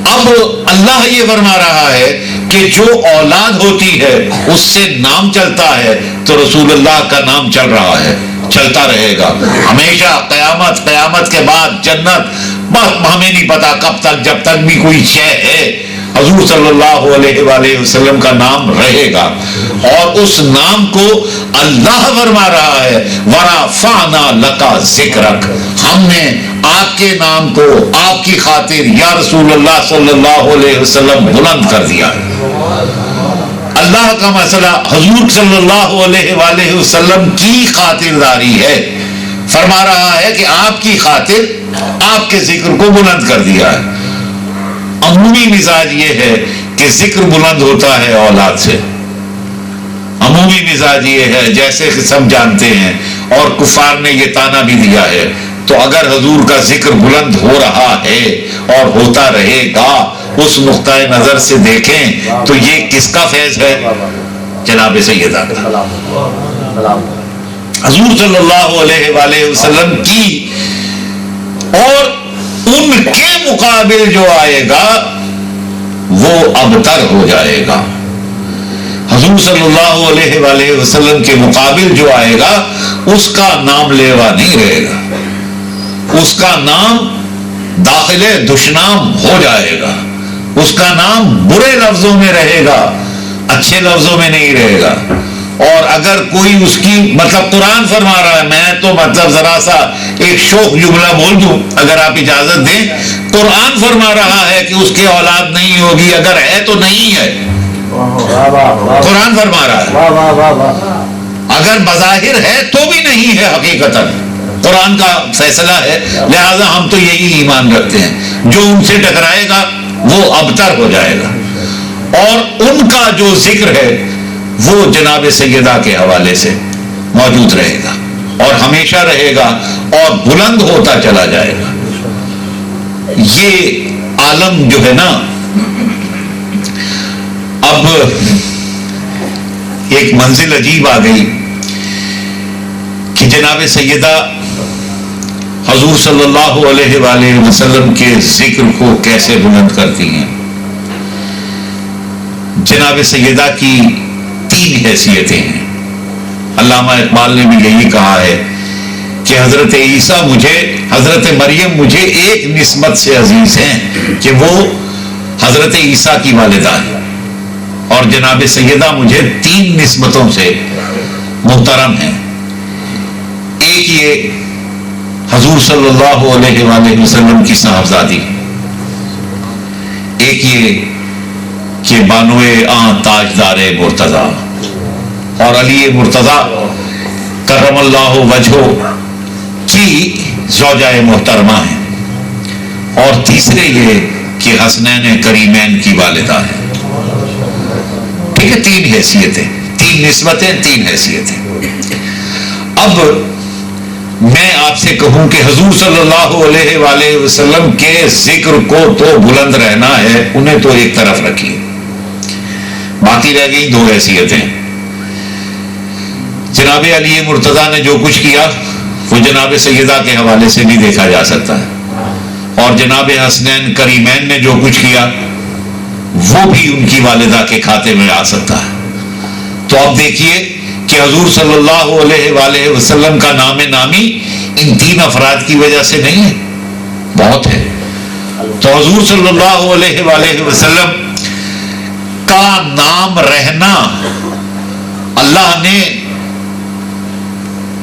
اب اللہ یہ فرما رہا ہے کہ جو اولاد ہوتی ہے اس سے نام چلتا ہے, تو رسول اللہ کا نام چل رہا ہے, چلتا رہے گا ہمیشہ. قیامت, قیامت کے بعد جنت, بس ہمیں نہیں پتا کب تک, جب تک بھی کوئی شے ہے حضور صلی اللہ علیہ وآلہ وسلم کا نام رہے گا. اور اس نام کو اللہ فرما رہا ہے وَرَفَعْنَا لَكَ ذِكْرَكَ, ہم نے آپ کے نام کو آپ کی خاطر یا رسول اللہ صلی اللہ علیہ وسلم بلند کر دیا. اللہ کا مسئلہ حضور صلی اللہ علیہ وآلہ وسلم کی خاطرداری ہے. فرما رہا ہے کہ آپ کی خاطر آپ کے ذکر کو بلند کر دیا ہے. عمومی مزاج یہ ہے کہ ذکر بلند ہوتا ہے اولاد سے, عمومی مزاج یہ ہے جیسے کہ سب جانتے ہیں, اور کفار نے یہ تانا بھی دیا ہے. تو اگر حضور کا ذکر بلند ہو رہا ہے اور ہوتا رہے گا اس نقطۂ نظر سے دیکھیں تو یہ کس کا فیض ہے؟ جناب سیدہ کا, حضور صلی اللہ علیہ وآلہ وسلم کی. اور ان کے مقابل جو آئے گا وہ ابتر ہو جائے گا. حضور صلی اللہ علیہ وآلہ وسلم کے مقابل جو آئے گا اس کا نام لیوا نہیں رہے گا, اس کا نام داخل دشنام ہو جائے گا, اس کا نام برے لفظوں میں رہے گا, اچھے لفظوں میں نہیں رہے گا. اور اگر کوئی اس کی مطلب قرآن فرما رہا ہے, میں تو مطلب ذرا سا ایک شوق جملہ بول دوں اگر آپ اجازت دیں. قرآن فرما رہا ہے کہ اس کی اولاد نہیں ہوگی, اگر ہے تو نہیں ہے. قرآن فرما رہا ہے, اگر بظاہر ہے تو بھی نہیں ہے. حقیقتاً قرآن کا فیصلہ ہے, لہذا ہم تو یہی ایمان رکھتے ہیں جو ان سے ٹکرائے گا وہ ابتر ہو جائے گا. اور ان کا جو ذکر ہے وہ جناب سیدہ کے حوالے سے موجود رہے گا اور ہمیشہ رہے گا اور بلند ہوتا چلا جائے گا. یہ عالم جو ہے نا، اب ایک منزل عجیب آ گئی کہ جناب سیدہ حضور صلی اللہ علیہ وآلہ وسلم کے ذکر کو کیسے بلند کرتی ہیں۔ جناب سیدہ کی 3 حیثیتیں ہیں۔ علامہ اقبال نے بھی یہی کہا ہے کہ حضرت عیسیٰ حضرت مریم مجھے ایک نسبت سے عزیز ہیں کہ وہ حضرت عیسیٰ کی والدہ ہے، اور جناب سیدہ مجھے 3 نسبتوں سے محترم ہیں۔ ایک یہ حضور صلی اللہ علیہ وآلہ وسلم کی صاحبزادی، ایک یہ کہ بانوئے آن تاجدار مرتضیٰ اور علی مرتضیٰ کرم اللہ وجہہ کی زوجہ محترمہ ہیں، اور تیسرے یہ کہ حسنین کریمین کی والدہ ہے۔ ٹھیک ہے، 3 حیثیتیں، 3 نسبتیں، 3 حیثیتیں۔ اب میں آپ سے کہوں کہ حضور صلی اللہ علیہ وآلہ وسلم کے ذکر کو تو بلند رہنا ہے، انہیں تو ایک طرف رکھیے، باقی رہ گئی 2 حیثیتیں۔ جناب علی مرتضیٰ نے جو کچھ کیا وہ جناب سیدہ کے حوالے سے بھی دیکھا جا سکتا ہے، اور جناب حسنین کریمین نے جو کچھ کیا وہ بھی ان کی والدہ کے کھاتے میں آ سکتا ہے۔ تو اب دیکھیے کہ حضور صلی اللہ علیہ وآلہ وسلم کا نام نامی ان 3 افراد کی وجہ سے نہیں ہے، بہت ہے۔ تو حضور صلی اللہ علیہ وآلہ وسلم کا نام رہنا، اللہ نے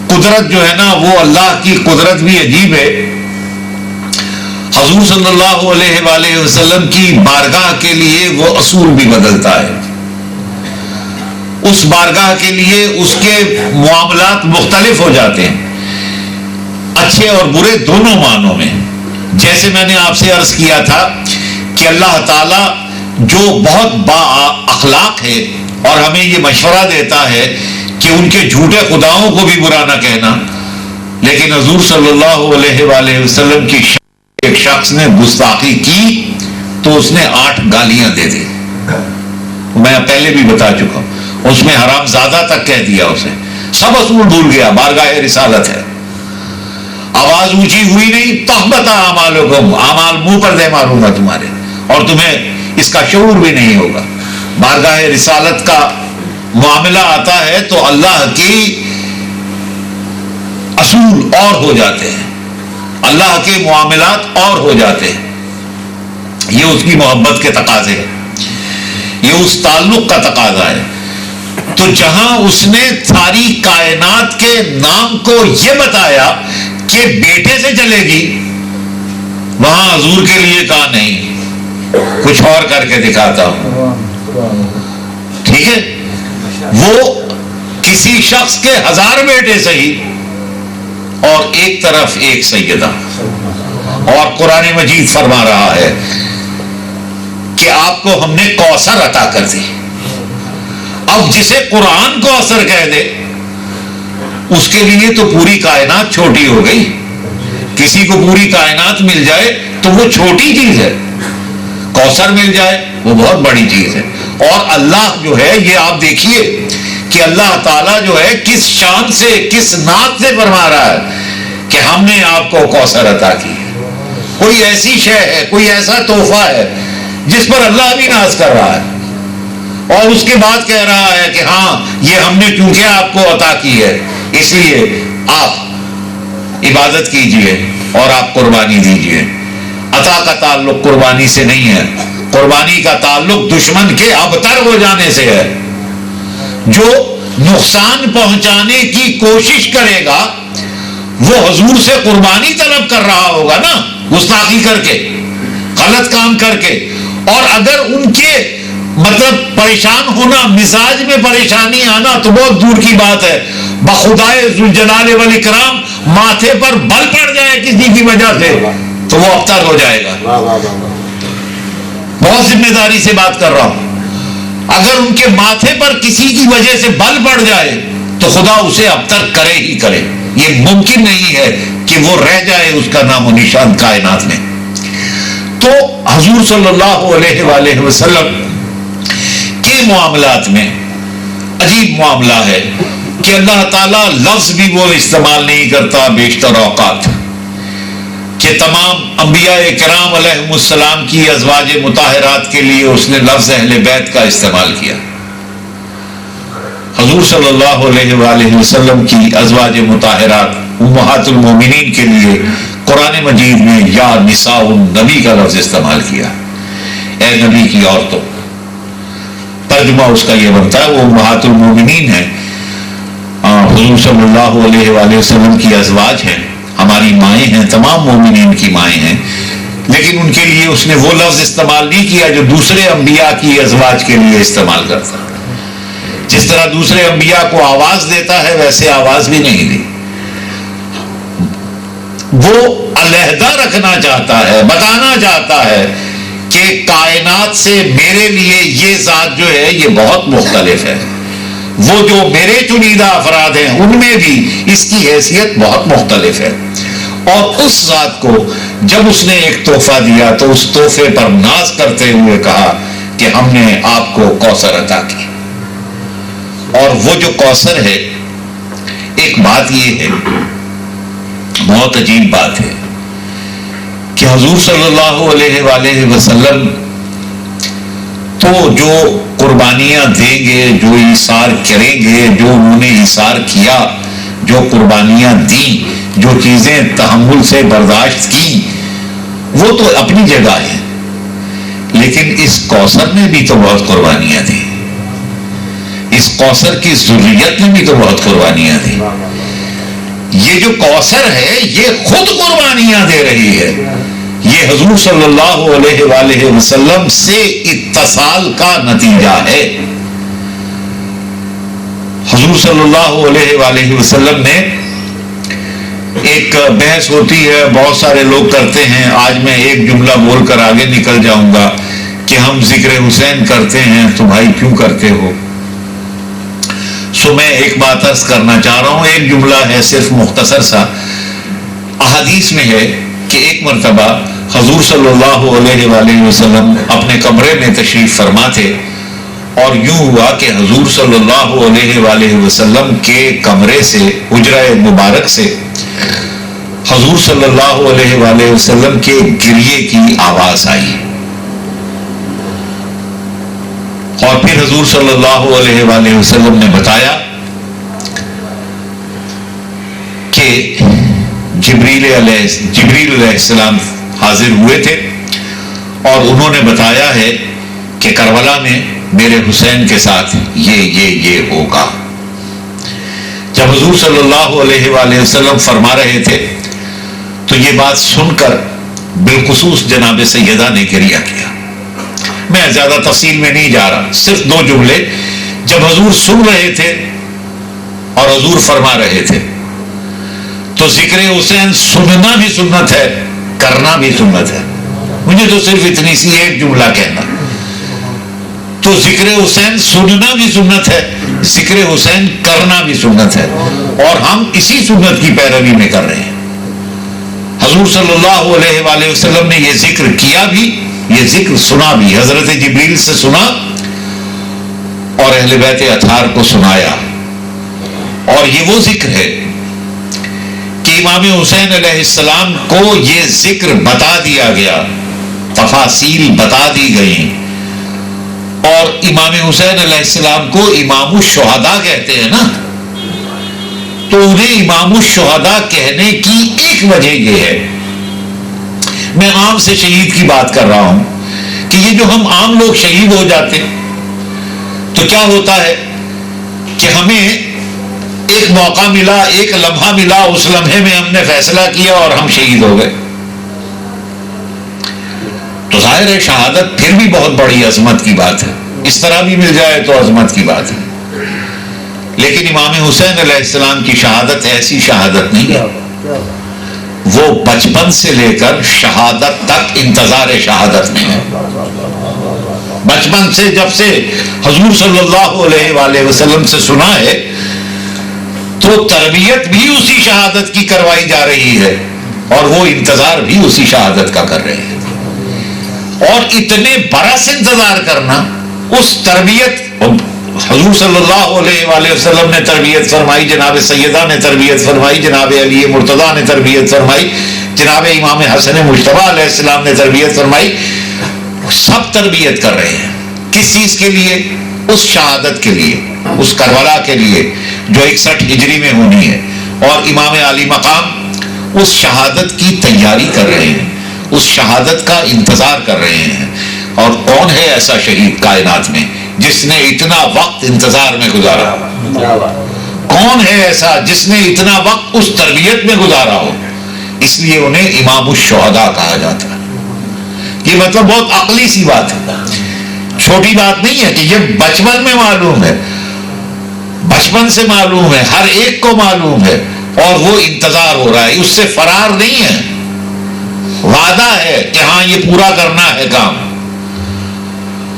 قدرت جو ہے نا، وہ اللہ کی قدرت بھی عجیب ہے۔ حضور صلی اللہ علیہ وآلہ وسلم کی بارگاہ کے لیے وہ اصول بھی بدلتا ہے، اس بارگاہ کے لیے اس کے معاملات مختلف ہو جاتے ہیں، اچھے اور برے دونوں معنوں میں۔ جیسے میں نے آپ سے عرض کیا تھا کہ اللہ تعالیٰ جو بہت با اخلاق ہے اور ہمیں یہ مشورہ دیتا ہے کہ ان کے جھوٹے خداؤں کو بھی برا نہ کہنا، لیکن حضور صلی اللہ علیہ وآلہ وسلم کی ایک شخص نے گستاخی کی تو اس نے 8 گالیاں دے دی، میں پہلے بھی بتا چکا ہوں، اس میں حرام زادہ تک کہہ دیا، اسے سب اصول بھول گیا، بارگاہ رسالت ہے، آواز اونچی ہوئی نہیں، تحبط اعمالکم، اعمال منہ پر دے ماروں گا تمہارے، اور تمہیں اس کا شعور بھی نہیں ہوگا۔ بارگاہ رسالت کا معاملہ آتا ہے تو اللہ کی اصول اور ہو جاتے ہیں، اللہ کے معاملات اور ہو جاتے ہیں، یہ اس کی محبت کے تقاضے ہیں، یہ اس تعلق کا تقاضا ہے۔ تو جہاں اس نے ساری کائنات کے نام کو یہ بتایا کہ بیٹے سے چلے گی، وہاں حضور کے لیے کہا نہیں، کچھ اور کر کے دکھاتا ہوں۔ ٹھیک ہے، وہ کسی شخص کے 1000 بیٹے صحیح، اور ایک طرف ایک سیدہ، اور قرآن مجید فرما رہا ہے کہ آپ کو ہم نے کوثر عطا کر دی۔ اب جسے قرآن کو اثر کہہ دے اس کے لیے تو پوری کائنات چھوٹی ہو گئی، کسی کو پوری کائنات مل جائے تو وہ چھوٹی چیز ہے، کوثر مل جائے وہ بہت بڑی چیز ہے۔ اور اللہ جو ہے، یہ آپ دیکھیے کہ اللہ تعالیٰ جو ہے کس شان سے، کس نعت سے فرما رہا ہے کہ ہم نے آپ کو کوثر عطا کی ہے۔ کوئی ایسی شے ہے، کوئی ایسا تحفہ ہے جس پر اللہ بھی ناز کر رہا ہے، اور اس کے بعد کہہ رہا ہے کہ ہاں یہ ہم نے چونکہ آپ کو عطا کی ہے، اس لیے آپ عبادت کیجئے اور آپ قربانی دیجئے۔ عطا کا تعلق قربانی سے نہیں ہے، قربانی کا تعلق دشمن کے ابتر ہو جانے سے ہے۔ جو نقصان پہنچانے کی کوشش کرے گا وہ حضور سے قربانی طلب کر رہا ہوگا نا، گستاخی کر کے، غلط کام کر کے، اور اگر ان کے مطلب پریشان ہونا، مزاج میں پریشانی آنا تو بہت دور کی بات ہے، بخدائے ذوالجلال والاکرام ماتھے پر بل پڑ جائے کسی کی وجہ سے تو وہ ابتر ہو جائے گا۔ بہت ذمہ داری سے بات کر رہا ہوں، اگر ان کے ماتھے پر کسی کی وجہ سے بل پڑ جائے تو خدا اسے ابتر کرے ہی کرے، یہ ممکن نہیں ہے کہ وہ رہ جائے اس کا نام و نشان کائنات میں۔ تو حضور صلی اللہ علیہ وآلہ وسلم کے معاملات میں عجیب معاملہ ہے کہ اللہ تعالیٰ لفظ بھی وہ استعمال نہیں کرتا بیشتر اوقات کہ تمام انبیاء کرام علیہم السلام کی ازواج مطہرات کے لیے اس نے لفظ اہل بیت کا استعمال کیا. حضور صلی اللہ علیہ وآلہ وسلم کی ازواج مطہرات امہات المومنین کے لیے قرآن مجید میں یا نساء النبی کا لفظ استعمال کیا، اے نبی کی عورتوں. ترجمہ اس کا یہ بنتا ہے وہ امہات المومنین ہیں، حضور صلی اللہ علیہ وآلہ وسلم کی ازواج ہیں، ہماری مائیں ہیں، تمام مومنین کی مائیں ہیں، لیکن ان کے لیے اس نے وہ لفظ استعمال نہیں کیا جو دوسرے انبیاء کی ازواج کے لیے استعمال کرتا. جس طرح دوسرے انبیاء کو آواز دیتا ہے ویسے آواز بھی نہیں دی. وہ علیحدہ رکھنا چاہتا ہے، بتانا چاہتا ہے کہ کائنات سے میرے لیے یہ ذات جو ہے یہ بہت مختلف ہے. وہ جو میرے چنیدہ افراد ہیں ان میں بھی اس کی حیثیت بہت مختلف ہے. اور اس ذات کو جب اس نے ایک تحفہ دیا تو اس تحفے پر ناز کرتے ہوئے کہا کہ ہم نے آپ کو کوثر عطا کی. اور وہ جو کوثر ہے، ایک بات یہ ہے، بہت عجیب بات ہے کہ حضور صلی اللہ علیہ وآلہ وسلم تو جو قربانیاں دیں گے، جو ایثار کریں گے، جو انہوں نے ایثار کیا، جو قربانیاں دیں، جو چیزیں تحمل سے برداشت کی، وہ تو اپنی جگہ ہے. لیکن اس کوثر نے بھی تو بہت قربانیاں دی، اس کوثر کی ذریت نے بھی تو بہت قربانیاں دی. یہ جو کوثر ہے یہ خود قربانیاں دے رہی ہے. یہ حضور صلی اللہ علیہ وآلہ وسلم سے اتصال کا نتیجہ ہے. حضور صلی اللہ علیہ وآلہ وسلم نے ایک بحث ہوتی ہے، بہت سارے لوگ کرتے ہیں، آج میں ایک جملہ بول کر آگے نکل جاؤں گا کہ ہم ذکر حسین کرتے ہیں تو بھائی کیوں کرتے ہو. سو میں ایک بات عرض کرنا چاہ رہا ہوں، ایک جملہ ہے صرف مختصر سا. احادیث میں ہے کہ ایک مرتبہ حضور صلی اللہ علیہ وآلہ وسلم اپنے کمرے میں تشریف فرما تھے، اور یوں ہوا کہ حضور صلی اللہ علیہ وآلہ وسلم کے کمرے سے، حجرہ مبارک سے حضور صلی اللہ علیہ وآلہ وسلم کے گریے کی آواز آئی. اور پھر حضور صلی اللہ علیہ وآلہ وسلم نے بتایا کہ جبریل علیہ السلام حاضر ہوئے تھے اور انہوں نے بتایا ہے کہ کربلا میں میرے حسین کے ساتھ یہ ہوگا. جب حضور صلی اللہ علیہ وآلہ وسلم فرما رہے تھے تو یہ بات سن کر بالخصوص جناب سیدہ نے گریہ کیا. میں زیادہ تفصیل میں نہیں جا رہا، صرف دو جملے. جب حضور سن رہے تھے اور حضور فرما رہے تھے تو ذکر حسین سننا بھی سنت ہے، کرنا بھی سنت ہے. مجھے تو صرف اتنی سی ایک جملہ کہنا. تو ذکر حسین سننا بھی سنت ہے، ذکر حسین کرنا بھی سنت ہے، اور ہم اسی سنت کی پیروی میں کر رہے ہیں. حضور صلی اللہ علیہ وآلہ وسلم نے یہ ذکر کیا بھی، یہ ذکر سنا بھی، حضرت جبریل سے سنا اور اہل بیت اطہار کو سنایا. اور یہ وہ ذکر ہے کہ امام حسین علیہ السلام کو یہ ذکر بتا دیا گیا، تفاصیل بتا دی گئیں. اور امام حسین علیہ السلام کو امام الشہداء کہتے ہیں نا، تو انہیں امام الشہداء کہنے کی ایک وجہ یہ ہے، میں عام سے شہید کی بات کر رہا ہوں، کہ یہ جو ہم عام لوگ شہید ہو جاتے تو کیا ہوتا ہے کہ ہمیں ایک موقع ملا، ایک لمحہ ملا، اس لمحے میں ہم نے فیصلہ کیا اور ہم شہید ہو گئے. تو ظاہر ہے شہادت پھر بھی بہت بڑی عظمت کی بات ہے، اس طرح بھی مل جائے تو عظمت کی بات ہے. لیکن امام حسین علیہ السلام کی شہادت ایسی شہادت نہیں ہے، وہ بچپن سے لے کر شہادت تک انتظار شہادت میں ہے. بچپن سے جب سے حضور صلی اللہ علیہ وآلہ وسلم سے سنا ہے تو تربیت بھی اسی شہادت کی کروائی جا رہی ہے اور وہ انتظار بھی اسی شہادت کا کر رہے ہیں. اور اتنے برس انتظار کرنا. اس تربیت حضور صلی اللہ علیہ وآلہ وسلم نے تربیت فرمائی, جناب سیدہ نے تربیت فرمائی, جناب علی مرتضیٰ نے تربیت فرمائی, جناب امام حسن مجتبیٰ علیہ السلام نے تربیت فرمائی. سب تربیت کر رہے ہیں. کس چیز کے لیے؟ اس شہادت کے لیے, اس کربلا کے لیے جو 61 ہجری میں ہونی ہے. اور امام علی مقام اس شہادت کی تیاری کر رہے ہیں, اس شہادت کا انتظار کر رہے ہیں. اور کون ہے ایسا شہید کائنات میں جس نے اتنا وقت انتظار میں گزارا؟ کون ہے ایسا جس نے اتنا وقت اس تربیت میں گزارا ہو؟ اس لیے انہیں امام الشہداء کہا جاتا ہے. یہ مطلب بہت عقلی سی بات ہے, چھوٹی بات نہیں ہے کہ یہ بچپن میں معلوم ہے, بچپن سے معلوم ہے, ہر ایک کو معلوم ہے, اور وہ انتظار ہو رہا ہے, اس سے فرار نہیں ہے. وعدہ ہے کہ ہاں یہ پورا کرنا ہے کام,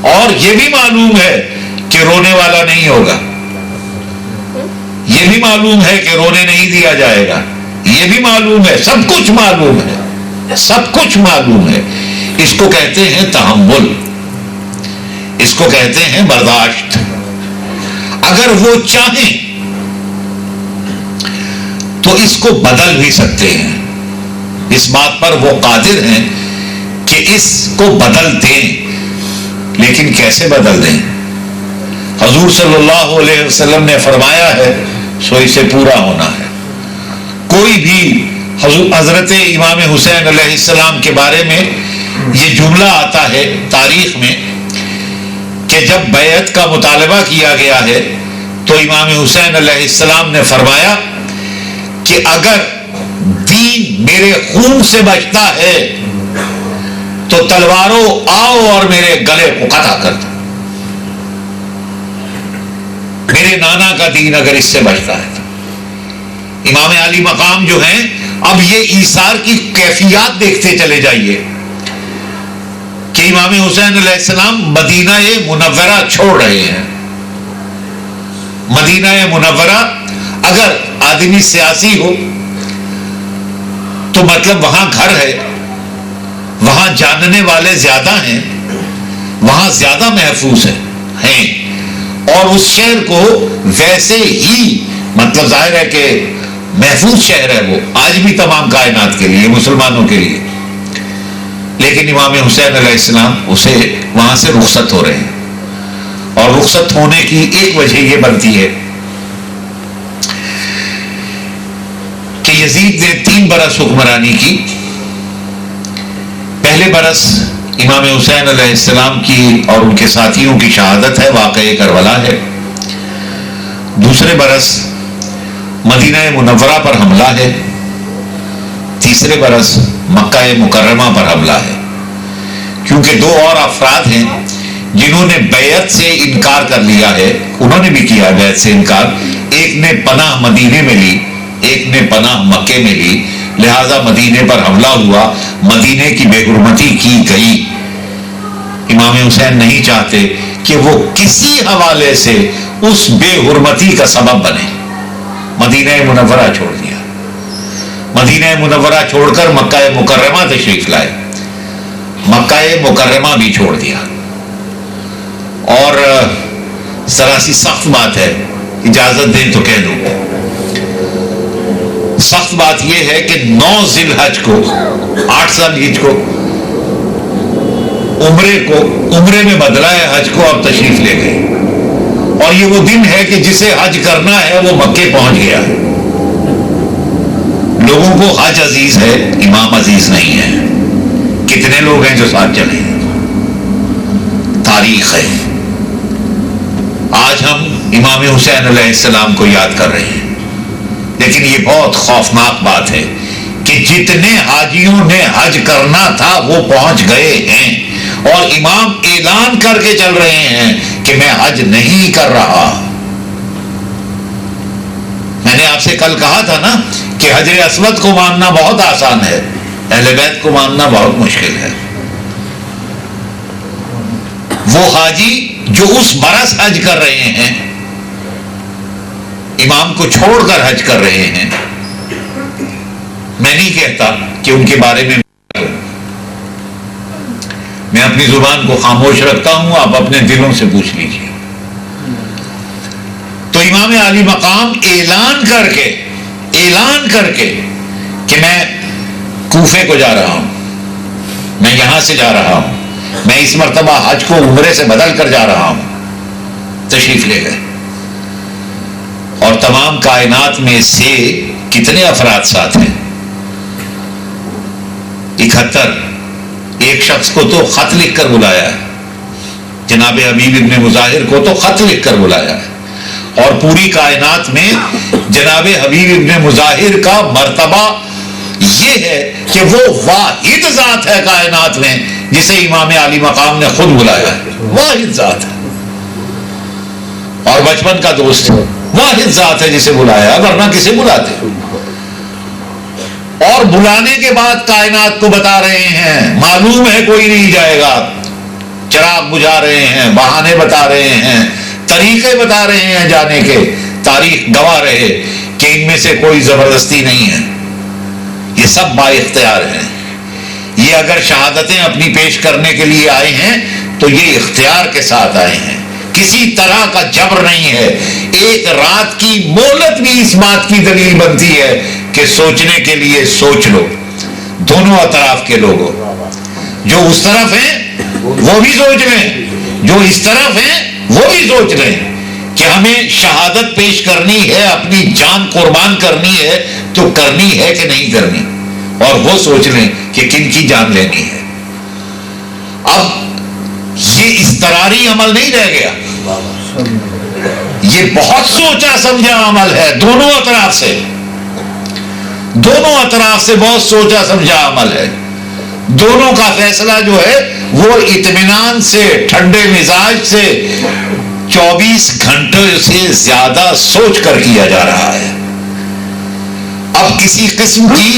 اور یہ بھی معلوم ہے کہ رونے والا نہیں ہوگا, یہ بھی معلوم ہے کہ رونے نہیں دیا جائے گا, یہ بھی معلوم ہے, سب کچھ معلوم ہے, سب کچھ معلوم ہے. اس کو کہتے ہیں تحمل, اس کو کہتے ہیں برداشت. اگر وہ چاہیں تو اس کو بدل بھی سکتے ہیں, اس بات پر وہ قادر ہیں کہ اس کو بدل دیں, لیکن کیسے بدل دیں؟ حضور صلی اللہ علیہ وسلم نے فرمایا ہے سو اسے پورا ہونا ہے. کوئی بھی حضرت امام حسین علیہ السلام کے بارے میں یہ جملہ آتا ہے تاریخ میں کہ جب بیعت کا مطالبہ کیا گیا ہے تو امام حسین علیہ السلام نے فرمایا کہ اگر دین میرے خون سے بچتا ہے تو تلواروں آؤ اور میرے گلے کو قطع کر دو. میرے نانا کا دین اگر اس سے بچتا ہے تو. امام علی مقام جو ہیں, اب یہ ایثار کی کیفیات دیکھتے چلے جائیے کہ امام حسین علیہ السلام مدینہ منورہ چھوڑ رہے ہیں. مدینہ منورہ اگر آدمی سیاسی ہو تو مطلب وہاں گھر ہے, وہاں جاننے والے زیادہ ہیں, وہاں زیادہ محفوظ ہیں, اور اس شہر کو ویسے ہی مطلب ظاہر ہے کہ محفوظ شہر ہے وہ آج بھی تمام کائنات کے لیے, مسلمانوں کے لیے. لیکن امام حسین علیہ السلام اسے وہاں سے رخصت ہو رہے ہیں, اور رخصت ہونے کی ایک وجہ یہ بنتی ہے کہ یزید نے 3 برس حکمرانی کی. پہلے برس امام حسین علیہ السلام کی اور ان کے ساتھیوں کی شہادت ہے, واقعہ کربلا ہے. دوسرے برس مدینہ منورہ پر حملہ ہے. تیسرے برس مکہ مکرمہ پر حملہ ہے. کیونکہ 2 اور افراد ہیں جنہوں نے بیعت سے انکار کر لیا ہے, انہوں نے بھی کیا بیعت سے انکار. ایک نے پناہ مدینے میں لی, ایک نے پناہ مکے میں لی, لہذا مدینے پر حملہ ہوا, مدینے کی بے حرمتی کی گئی. امام حسین نہیں چاہتے کہ وہ کسی حوالے سے اس بے حرمتی کا سبب بنے. مدینہ منورہ چھوڑ دیا, مدینہ منورہ چھوڑ کر مکہ مکرمہ تشریف لائے, مکہ مکرمہ بھی چھوڑ دیا. اور ذرا سی سخت بات ہے, اجازت دیں تو کہہ دوں, سخت بات یہ ہے کہ 9 ذی الحج کو 8 سال حج کو عمرے میں بدلا ہے حج کو, اب تشریف لے گئے. اور یہ وہ دن ہے کہ جسے حج کرنا ہے وہ مکے پہنچ گیا ہے. لوگوں کو حج عزیز ہے, امام عزیز نہیں ہے. کتنے لوگ ہیں جو ساتھ چلے ہیں؟ تاریخ ہے. آج ہم امام حسین علیہ السلام کو یاد کر رہے ہیں, لیکن یہ بہت خوفناک بات ہے کہ جتنے حاجیوں نے حج کرنا تھا وہ پہنچ گئے ہیں, اور امام اعلان کر کے چل رہے ہیں کہ میں حج نہیں کر رہا. میں نے آپ سے کل کہا تھا نا کہ حجر اسود کو ماننا بہت آسان ہے, اہل بیت کو ماننا بہت مشکل ہے. وہ حاجی جو اس برس حج کر رہے ہیں, امام کو چھوڑ کر حج کر رہے ہیں, میں نہیں کہتا کہ ان کے بارے میں میں اپنی زبان کو خاموش رکھتا ہوں، آپ اپنے دلوں سے پوچھ لیجیے۔ تو امام عالی مقام اعلان کر کے کہ میں کوفے کو جا رہا ہوں، میں یہاں سے جا رہا ہوں، میں اس مرتبہ حج کو عمرے سے بدل کر جا رہا ہوں، تشریف لے گئے۔ اور تمام کائنات میں سے کتنے افراد ساتھ ہیں؟ 71۔ ایک شخص کو تو خط لکھ کر بلایا ہے، جناب حبیب ابن مظاہر کو تو خط لکھ کر بلایا ہے، اور پوری کائنات میں جناب حبیب ابن مظاہر کا مرتبہ یہ ہے کہ وہ واحد ذات ہے کائنات میں جسے امام علی مقام نے خود بلایا ہے، واحد ذات ہے، اور بچپن کا دوست ہے، واحد ذات ہے جسے بلایا، ورنہ کسے بلاتے؟ اور بلانے کے بعد کائنات کو بتا رہے ہیں، معلوم ہے کوئی نہیں جائے گا، چراغ بجھا رہے ہیں، بہانے بتا رہے ہیں، طریقے بتا رہے ہیں جانے کے، تاریخ گواہ رہے کہ ان میں سے کوئی زبردستی نہیں ہے، یہ سب با اختیار ہیں۔ یہ اگر شہادتیں اپنی پیش کرنے کے لیے آئے ہیں تو یہ اختیار کے ساتھ آئے ہیں، کسی طرح کا جبر نہیں ہے۔ ایک رات کی مہلت بھی اس بات کی دلیل بنتی ہے کہ سوچنے کے لیے سوچ لو، دونوں اطراف کے لوگوں، جو اس طرف ہیں وہ بھی سوچ لیں، جو اس طرف ہیں وہ بھی سوچ لیں کہ ہمیں شہادت پیش کرنی ہے، اپنی جان قربان کرنی ہے تو کرنی ہے کہ نہیں کرنی، اور وہ سوچ لیں کہ کن کی جان لینی ہے۔ اب یہ اضطراری عمل نہیں رہ گیا، یہ بہت سوچا سمجھا عمل ہے، دونوں اطراف سے بہت سوچا سمجھا عمل ہے۔ دونوں کا فیصلہ جو ہے وہ اطمینان سے، ٹھنڈے مزاج سے، 24 گھنٹے سے زیادہ سوچ کر کیا جا رہا ہے۔ اب کسی قسم کی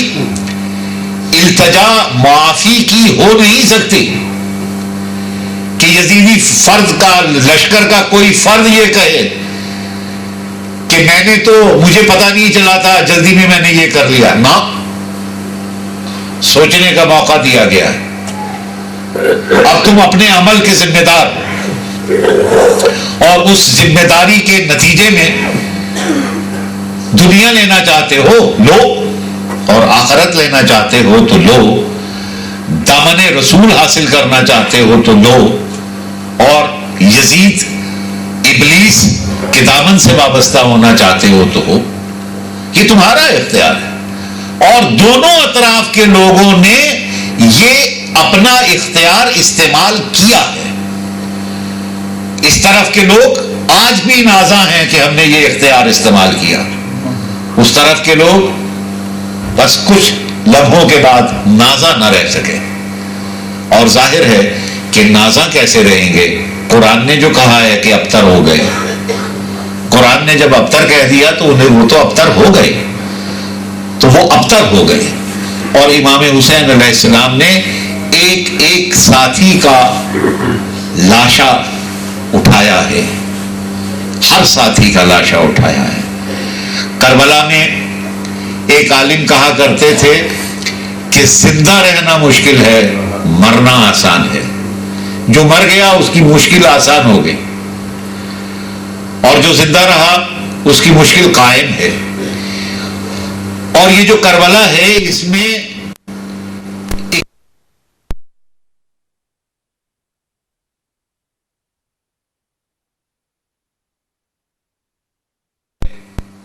التجا معافی کی ہو نہیں سکتی کہ یزیدی فرد کا، لشکر کا کوئی فرد یہ کہے کہ میں نے تو، مجھے پتہ نہیں چلا تھا، جلدی میں نے یہ کر لیا، نہ، سوچنے کا موقع دیا گیا ہے۔ اب تم اپنے عمل کے ذمہ دار، اور اس ذمہ داری کے نتیجے میں دنیا لینا چاہتے ہو لو، اور آخرت لینا چاہتے ہو تو لو، دامن رسول حاصل کرنا چاہتے ہو تو لو، اور یزید ابلیس کے دامن سے وابستہ ہونا چاہتے ہو تو ہو، یہ تمہارا اختیار ہے۔ اور دونوں اطراف کے لوگوں نے یہ اپنا اختیار استعمال کیا ہے۔ اس طرف کے لوگ آج بھی نازاں ہیں کہ ہم نے یہ اختیار استعمال کیا، اس طرف کے لوگ بس کچھ لمحوں کے بعد نازاں نہ رہ سکے، اور ظاہر ہے کہ نازاں کیسے رہیں گے؟ قرآن نے جو کہا ہے کہ ابتر ہو گئے، قرآن نے جب ابتر کہہ دیا تو وہ تو ابتر ہو گئے، تو وہ ابتر ہو گئے۔ اور امام حسین علیہ السلام نے ایک ایک ساتھی کا لاشا اٹھایا ہے، ہر ساتھی کا لاشا اٹھایا ہے۔ کربلا میں ایک عالم کہا کرتے تھے کہ زندہ رہنا مشکل ہے، مرنا آسان ہے۔ جو مر گیا اس کی مشکل آسان ہو گئی، اور جو زندہ رہا اس کی مشکل قائم ہے۔ اور یہ جو کربلا ہے اس میں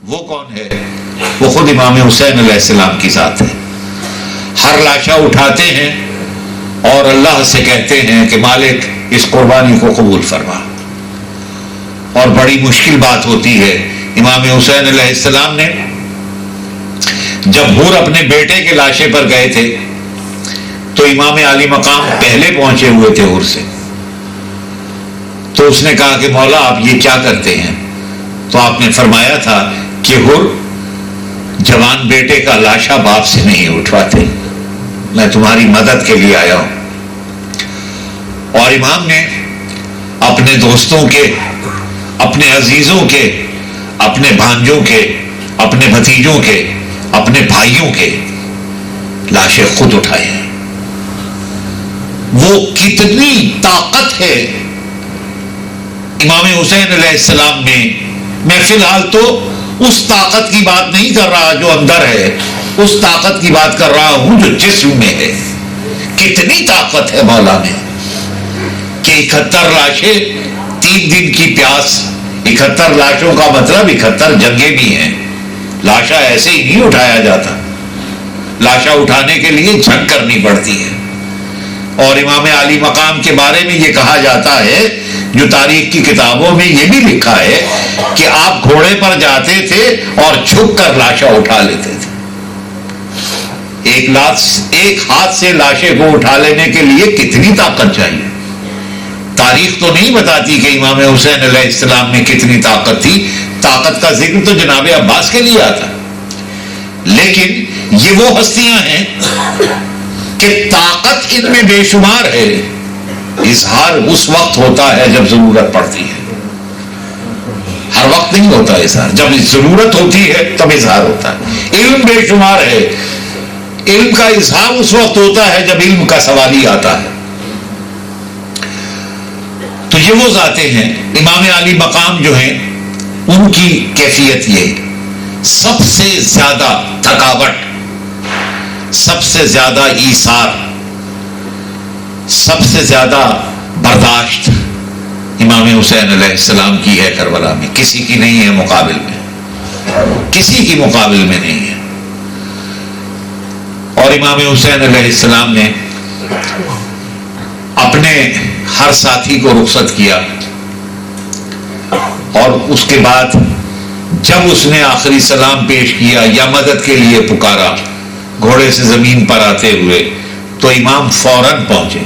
وہ کون ہے؟ وہ خود امام حسین علیہ السلام کی ذات ہے۔ ہر لاشا اٹھاتے ہیں اور اللہ سے کہتے ہیں کہ مالک اس قربانی کو قبول فرما، اور بڑی مشکل بات ہوتی ہے۔ امام حسین علیہ السلام نے جب حور اپنے بیٹے کے لاشے پر گئے تھے تو امام علی مقام پہلے پہنچے ہوئے تھے حور سے، تو اس نے کہا کہ مولا آپ یہ کیا کرتے ہیں؟ تو آپ نے فرمایا تھا کہ حور جوان بیٹے کا لاشا باپ سے نہیں اٹھواتے، میں تمہاری مدد کے لیے آیا ہوں۔ اور امام نے اپنے دوستوں کے، اپنے عزیزوں کے، اپنے بھانجوں کے، اپنے بھتیجوں کے، اپنے بھائیوں کے لاشیں خود اٹھائے ہیں۔ وہ کتنی طاقت ہے امام حسین علیہ السلام میں فی الحال تو اس طاقت کی بات نہیں کر رہا جو اندر ہے، اس طاقت کی بات کر رہا ہوں جو جسم میں ہے. کتنی طاقت ہے مولا میں کہ 71 لاشیں، 3 دن کی پیاس. 71 لاشوں کا مطلب 71 جنگیں بھی ہیں. لاشا ایسے ہی نہیں اٹھایا جاتا، لاشا اٹھانے کے لیے جنگ کرنی پڑتی ہے. اور امام علی مقام کے بارے میں یہ کہا جاتا ہے، جو تاریخ کی کتابوں میں یہ بھی لکھا ہے کہ آپ گھوڑے پر جاتے تھے اور چھپ کر لاشا اٹھا لیتے تھے. ایک ہاتھ سے لاشے کو اٹھا لینے کے لیے کتنی طاقت چاہیے. تاریخ تو نہیں بتاتی کہ امام حسین علیہ السلام میں کتنی طاقت تھی. طاقت کا ذکر تو جناب عباس کے لیے آتا، لیکن یہ وہ ہستیاں ہیں کہ طاقت ان میں بے شمار ہے. اظہار اس وقت ہوتا ہے جب ضرورت پڑتی ہے، ہر وقت نہیں ہوتا اظہار. جب ضرورت ہوتی ہے تب اظہار ہوتا ہے. علم بے شمار ہے، علم کا اظہار اس وقت ہوتا ہے جب علم کا سوال ہی آتا ہے. تو یہ وہ ذاتیں ہیں امام علی مقام جو ہیں، ان کی کیفیت یہ سب سے زیادہ تھکاوٹ، سب سے زیادہ ایثار، سب سے زیادہ برداشت امام حسین علیہ السلام کی ہے کربلا میں. کسی کی نہیں ہے مقابل میں، کسی کی مقابل میں نہیں ہے. اور امام حسین علیہ السلام نے اپنے ہر ساتھی کو رخصت کیا، اور اس کے بعد جب اس نے آخری سلام پیش کیا یا مدد کے لیے پکارا گھوڑے سے زمین پر آتے ہوئے، تو امام فوراً پہنچے.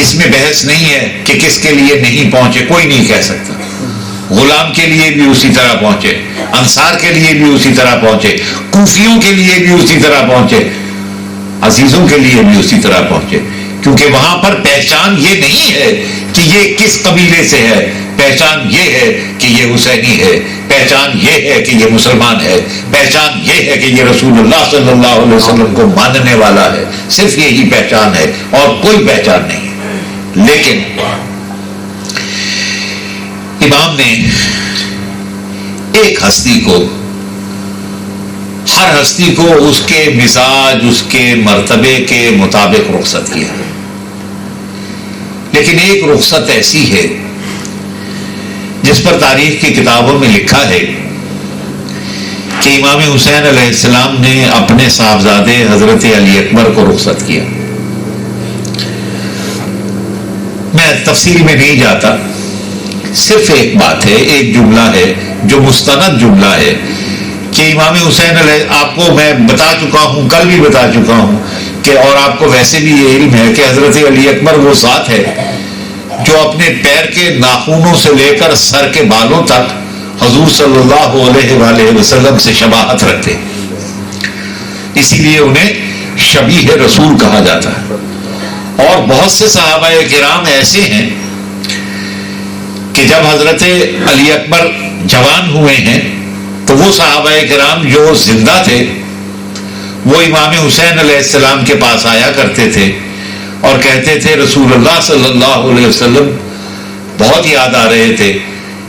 اس میں بحث نہیں ہے کہ کس کے لیے نہیں پہنچے، کوئی نہیں کہہ سکتا. غلام کے لیے بھی اسی طرح پہنچے، انصار کے لیے بھی اسی طرح پہنچے، کوفیوں کے لیے بھی اسی طرح پہنچے، عزیزوں کے لیے بھی اسی طرح پہنچے. کیونکہ وہاں پر پہچان یہ نہیں ہے کہ یہ کس قبیلے سے ہے، پہچان یہ ہے کہ یہ حسینی ہے، پہچان یہ ہے کہ یہ مسلمان ہے، پہچان یہ ہے کہ یہ رسول اللہ صلی اللہ علیہ وسلم کو ماننے والا ہے. صرف یہی پہچان ہے اور کوئی پہچان نہیں ہے. لیکن امام نے ایک ہستی کو، ہر ہستی کو اس کے مزاج، اس کے مرتبے کے مطابق رخصت کیا. لیکن ایک رخصت ایسی ہے جس پر تاریخ کی کتابوں میں لکھا ہے کہ امام حسین علیہ السلام نے اپنے صاحبزادے حضرت علی اکبر کو رخصت کیا. میں تفصیل میں نہیں جاتا، صرف ایک بات ہے، ایک جملہ ہے جو مستند جملہ ہے کہ امام حسین علیہ، آپ کو میں بتا چکا ہوں، کل بھی بتا چکا ہوں کہ، اور آپ کو ویسے بھی یہ علم ہے کہ حضرت علی اکبر وہ ذات ہے جو اپنے پیر کے ناخنوں سے لے کر سر کے بالوں تک حضور صلی اللہ علیہ وآلہ وسلم سے شباہت رکھتے، اسی لیے انہیں شبیہ رسول کہا جاتا ہے. اور بہت سے صحابہ کرام ایسے ہیں کہ جب حضرت علی اکبر جوان ہوئے ہیں تو وہ صحابہ کرام جو زندہ تھے وہ امام حسین علیہ السلام کے پاس آیا کرتے تھے اور کہتے تھے رسول اللہ صلی اللہ علیہ وسلم بہت یاد آ رہے تھے،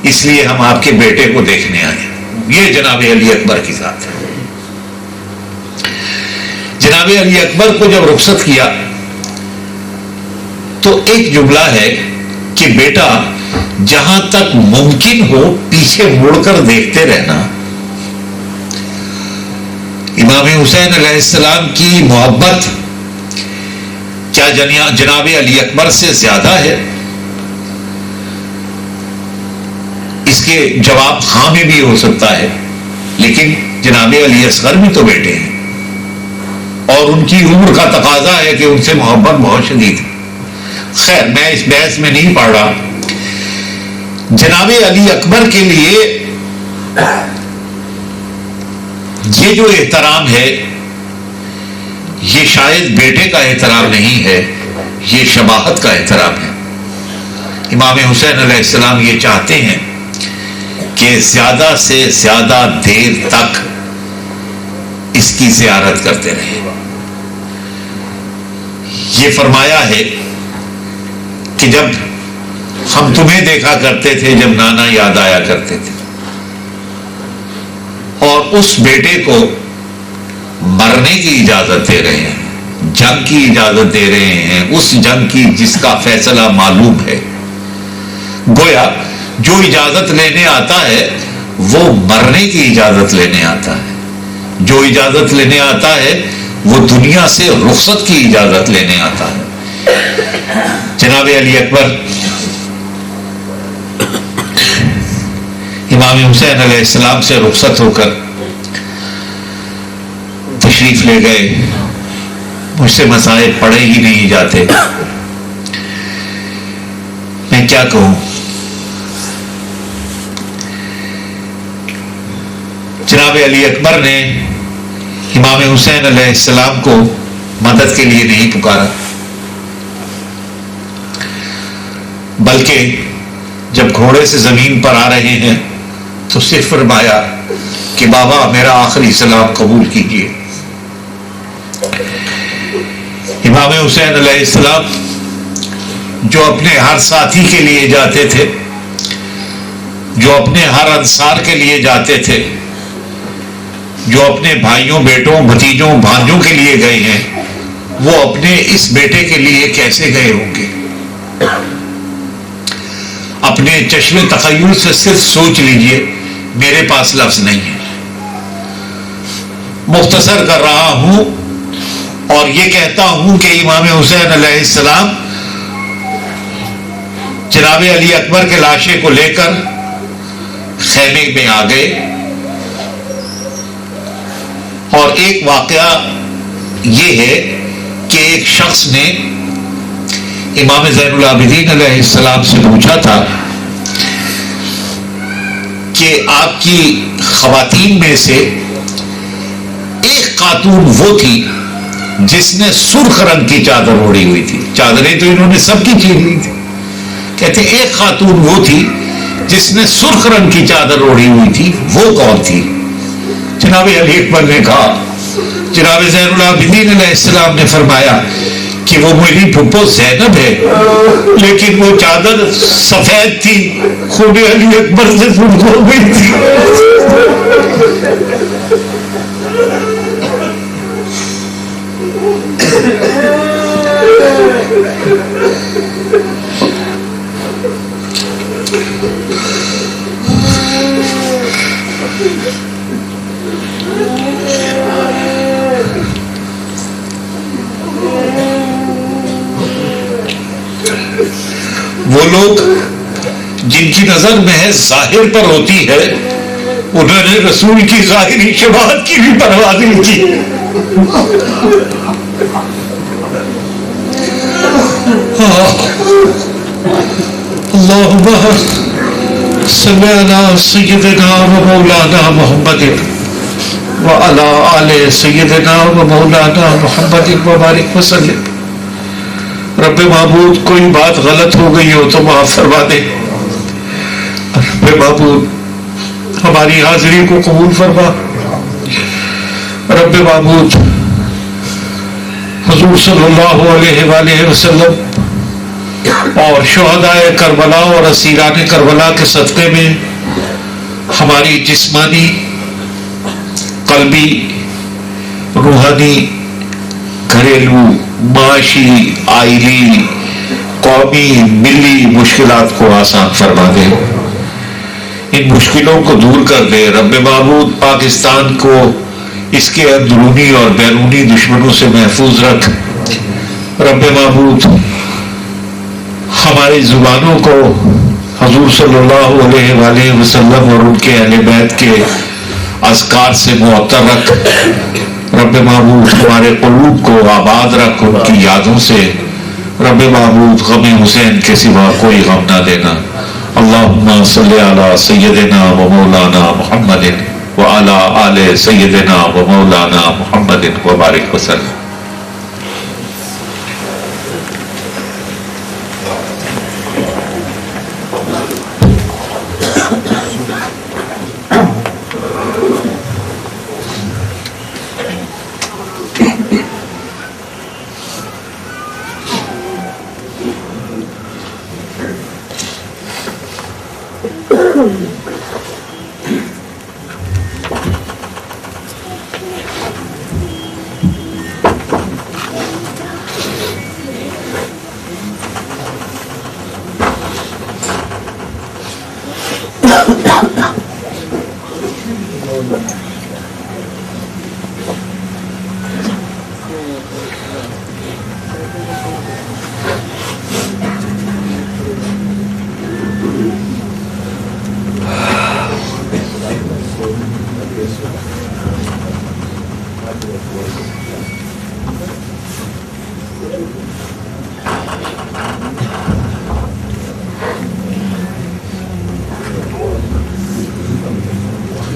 اس لیے ہم آپ کے بیٹے کو دیکھنے آئے. یہ جناب علی اکبر کی ذات ہے. جناب علی اکبر کو جب رخصت کیا تو ایک جملہ ہے کہ بیٹا جہاں تک ممکن ہو پیچھے مڑ کر دیکھتے رہنا. امام حسین علیہ السلام کی محبت کیا جناب علی اکبر سے زیادہ ہے؟ اس کے جواب ہاں میں بھی ہو سکتا ہے، لیکن جناب علی اصغر بھی تو بیٹے ہیں اور ان کی عمر کا تقاضا ہے کہ ان سے محبت بہت شدید ہے. خیر میں اس بحث میں نہیں پڑھ رہا. جناب علی اکبر کے لیے یہ جو احترام ہے یہ شاید بیٹے کا احترام نہیں ہے، یہ شباہت کا احترام ہے. امام حسین علیہ السلام یہ چاہتے ہیں کہ زیادہ سے زیادہ دیر تک اس کی زیارت کرتے رہیں. یہ فرمایا ہے کہ جب ہم تمہیں دیکھا کرتے تھے جب نانا یاد آیا کرتے تھے، اور اس بیٹے کو مرنے کی اجازت دے رہے ہیں، جنگ کی اجازت دے رہے ہیں، اس جنگ کی جس کا فیصلہ معلوم ہے۔ گویا جو اجازت لینے آتا ہے وہ مرنے کی اجازت لینے آتا ہے، جو اجازت لینے آتا ہے وہ دنیا سے رخصت کی اجازت لینے آتا ہے۔ جناب علی اکبر امام حسین علیہ السلام سے رخصت ہو کر تشریف لے گئے۔ مجھ سے مسائل پڑھے ہی نہیں جاتے، میں کیا کہوں۔ جناب علی اکبر نے امام حسین علیہ السلام کو مدد کے لیے نہیں پکارا، بلکہ جب گھوڑے سے زمین پر آ رہے ہیں تو صرف فرمایا کہ بابا میرا آخری سلام قبول کیجیے۔ امام حسین علیہ السلام جو اپنے ہر ساتھی کے لیے جاتے تھے، جو اپنے ہر انصار کے لیے جاتے تھے، جو اپنے بھائیوں، بیٹوں، بھتیجوں، بھانجوں کے لیے گئے ہیں، وہ اپنے اس بیٹے کے لیے کیسے گئے ہوں گے؟ اپنے چشم تخیل سے صرف سوچ لیجئے، میرے پاس لفظ نہیں ہے، مختصر کر رہا ہوں اور یہ کہتا ہوں کہ امام حسین علیہ السلام جناب علی اکبر کے لاشے کو لے کر خیمے میں آ گئے، اور ایک واقعہ یہ ہے کہ ایک شخص نے امام زین العابدین علیہ السلام سے پوچھا تھا کہ آپ کی خواتین میں سے ایک خاتون وہ تھی جس نے سرخ رنگ کی چادر اوڑھی ہوئی تھی۔ چادریں تو انہوں نے سب کی چین لی تھی، کہتے ایک خاتون وہ تھی جس نے سرخ رنگ کی چادر اوڑھی ہوئی تھی، وہ کون تھی؟ جناب علی اکبر نے کہا، جناب زین العابدین علیہ السلام نے فرمایا کہ وہ میری پھپھو زینب ہے، لیکن وہ چادر سفید تھی، خون علی اکبر سے سرخ ہو گئی تھی۔ وہ لوگ جن کی نظر محض ظاہر پر ہوتی ہے، انہوں نے رسول کی ظاہری شباہت کی بھی پرواہ نہیں کی۔ اللہم صلی علی سیدنا و مولانا محمد وعلی آل سیدنا و مولانا محمد وبارک وسلم۔ رب معبود کوئی بات غلط ہو گئی ہو تو معاف فرما دے، رب معبود ہماری حاضری کو قبول فرما، رب معبود حضور صلی اللہ علیہ وآلہ وسلم اور شہداء کربلا اور اسیران کربلا کے صدقے میں ہماری جسمانی، قلبی، روحانی، گھریلو، معاشی، آئلی، قومی، ملی مشکلات کو آسان فرما دے، ان مشکلوں کو دور کر دے۔ رب معبود پاکستان کو اس کے اندرونی اور بیرونی دشمنوں سے محفوظ رکھ۔ رب معبود ہماری زبانوں کو حضور صلی اللہ علیہ وآلہ وسلم اور ان کے اہل بیت کے اذکار سے معطر رکھ۔ رب معبود ہمارے قلوب کو آباد رکھ ان کی یادوں سے۔ رب معبود غم حسین کے سوا کوئی غم نہ دینا۔ اللہم صلی علی سیدنا و مولانا محمد وعلی آل سیدنا و مولانا محمد وبارک وسلم۔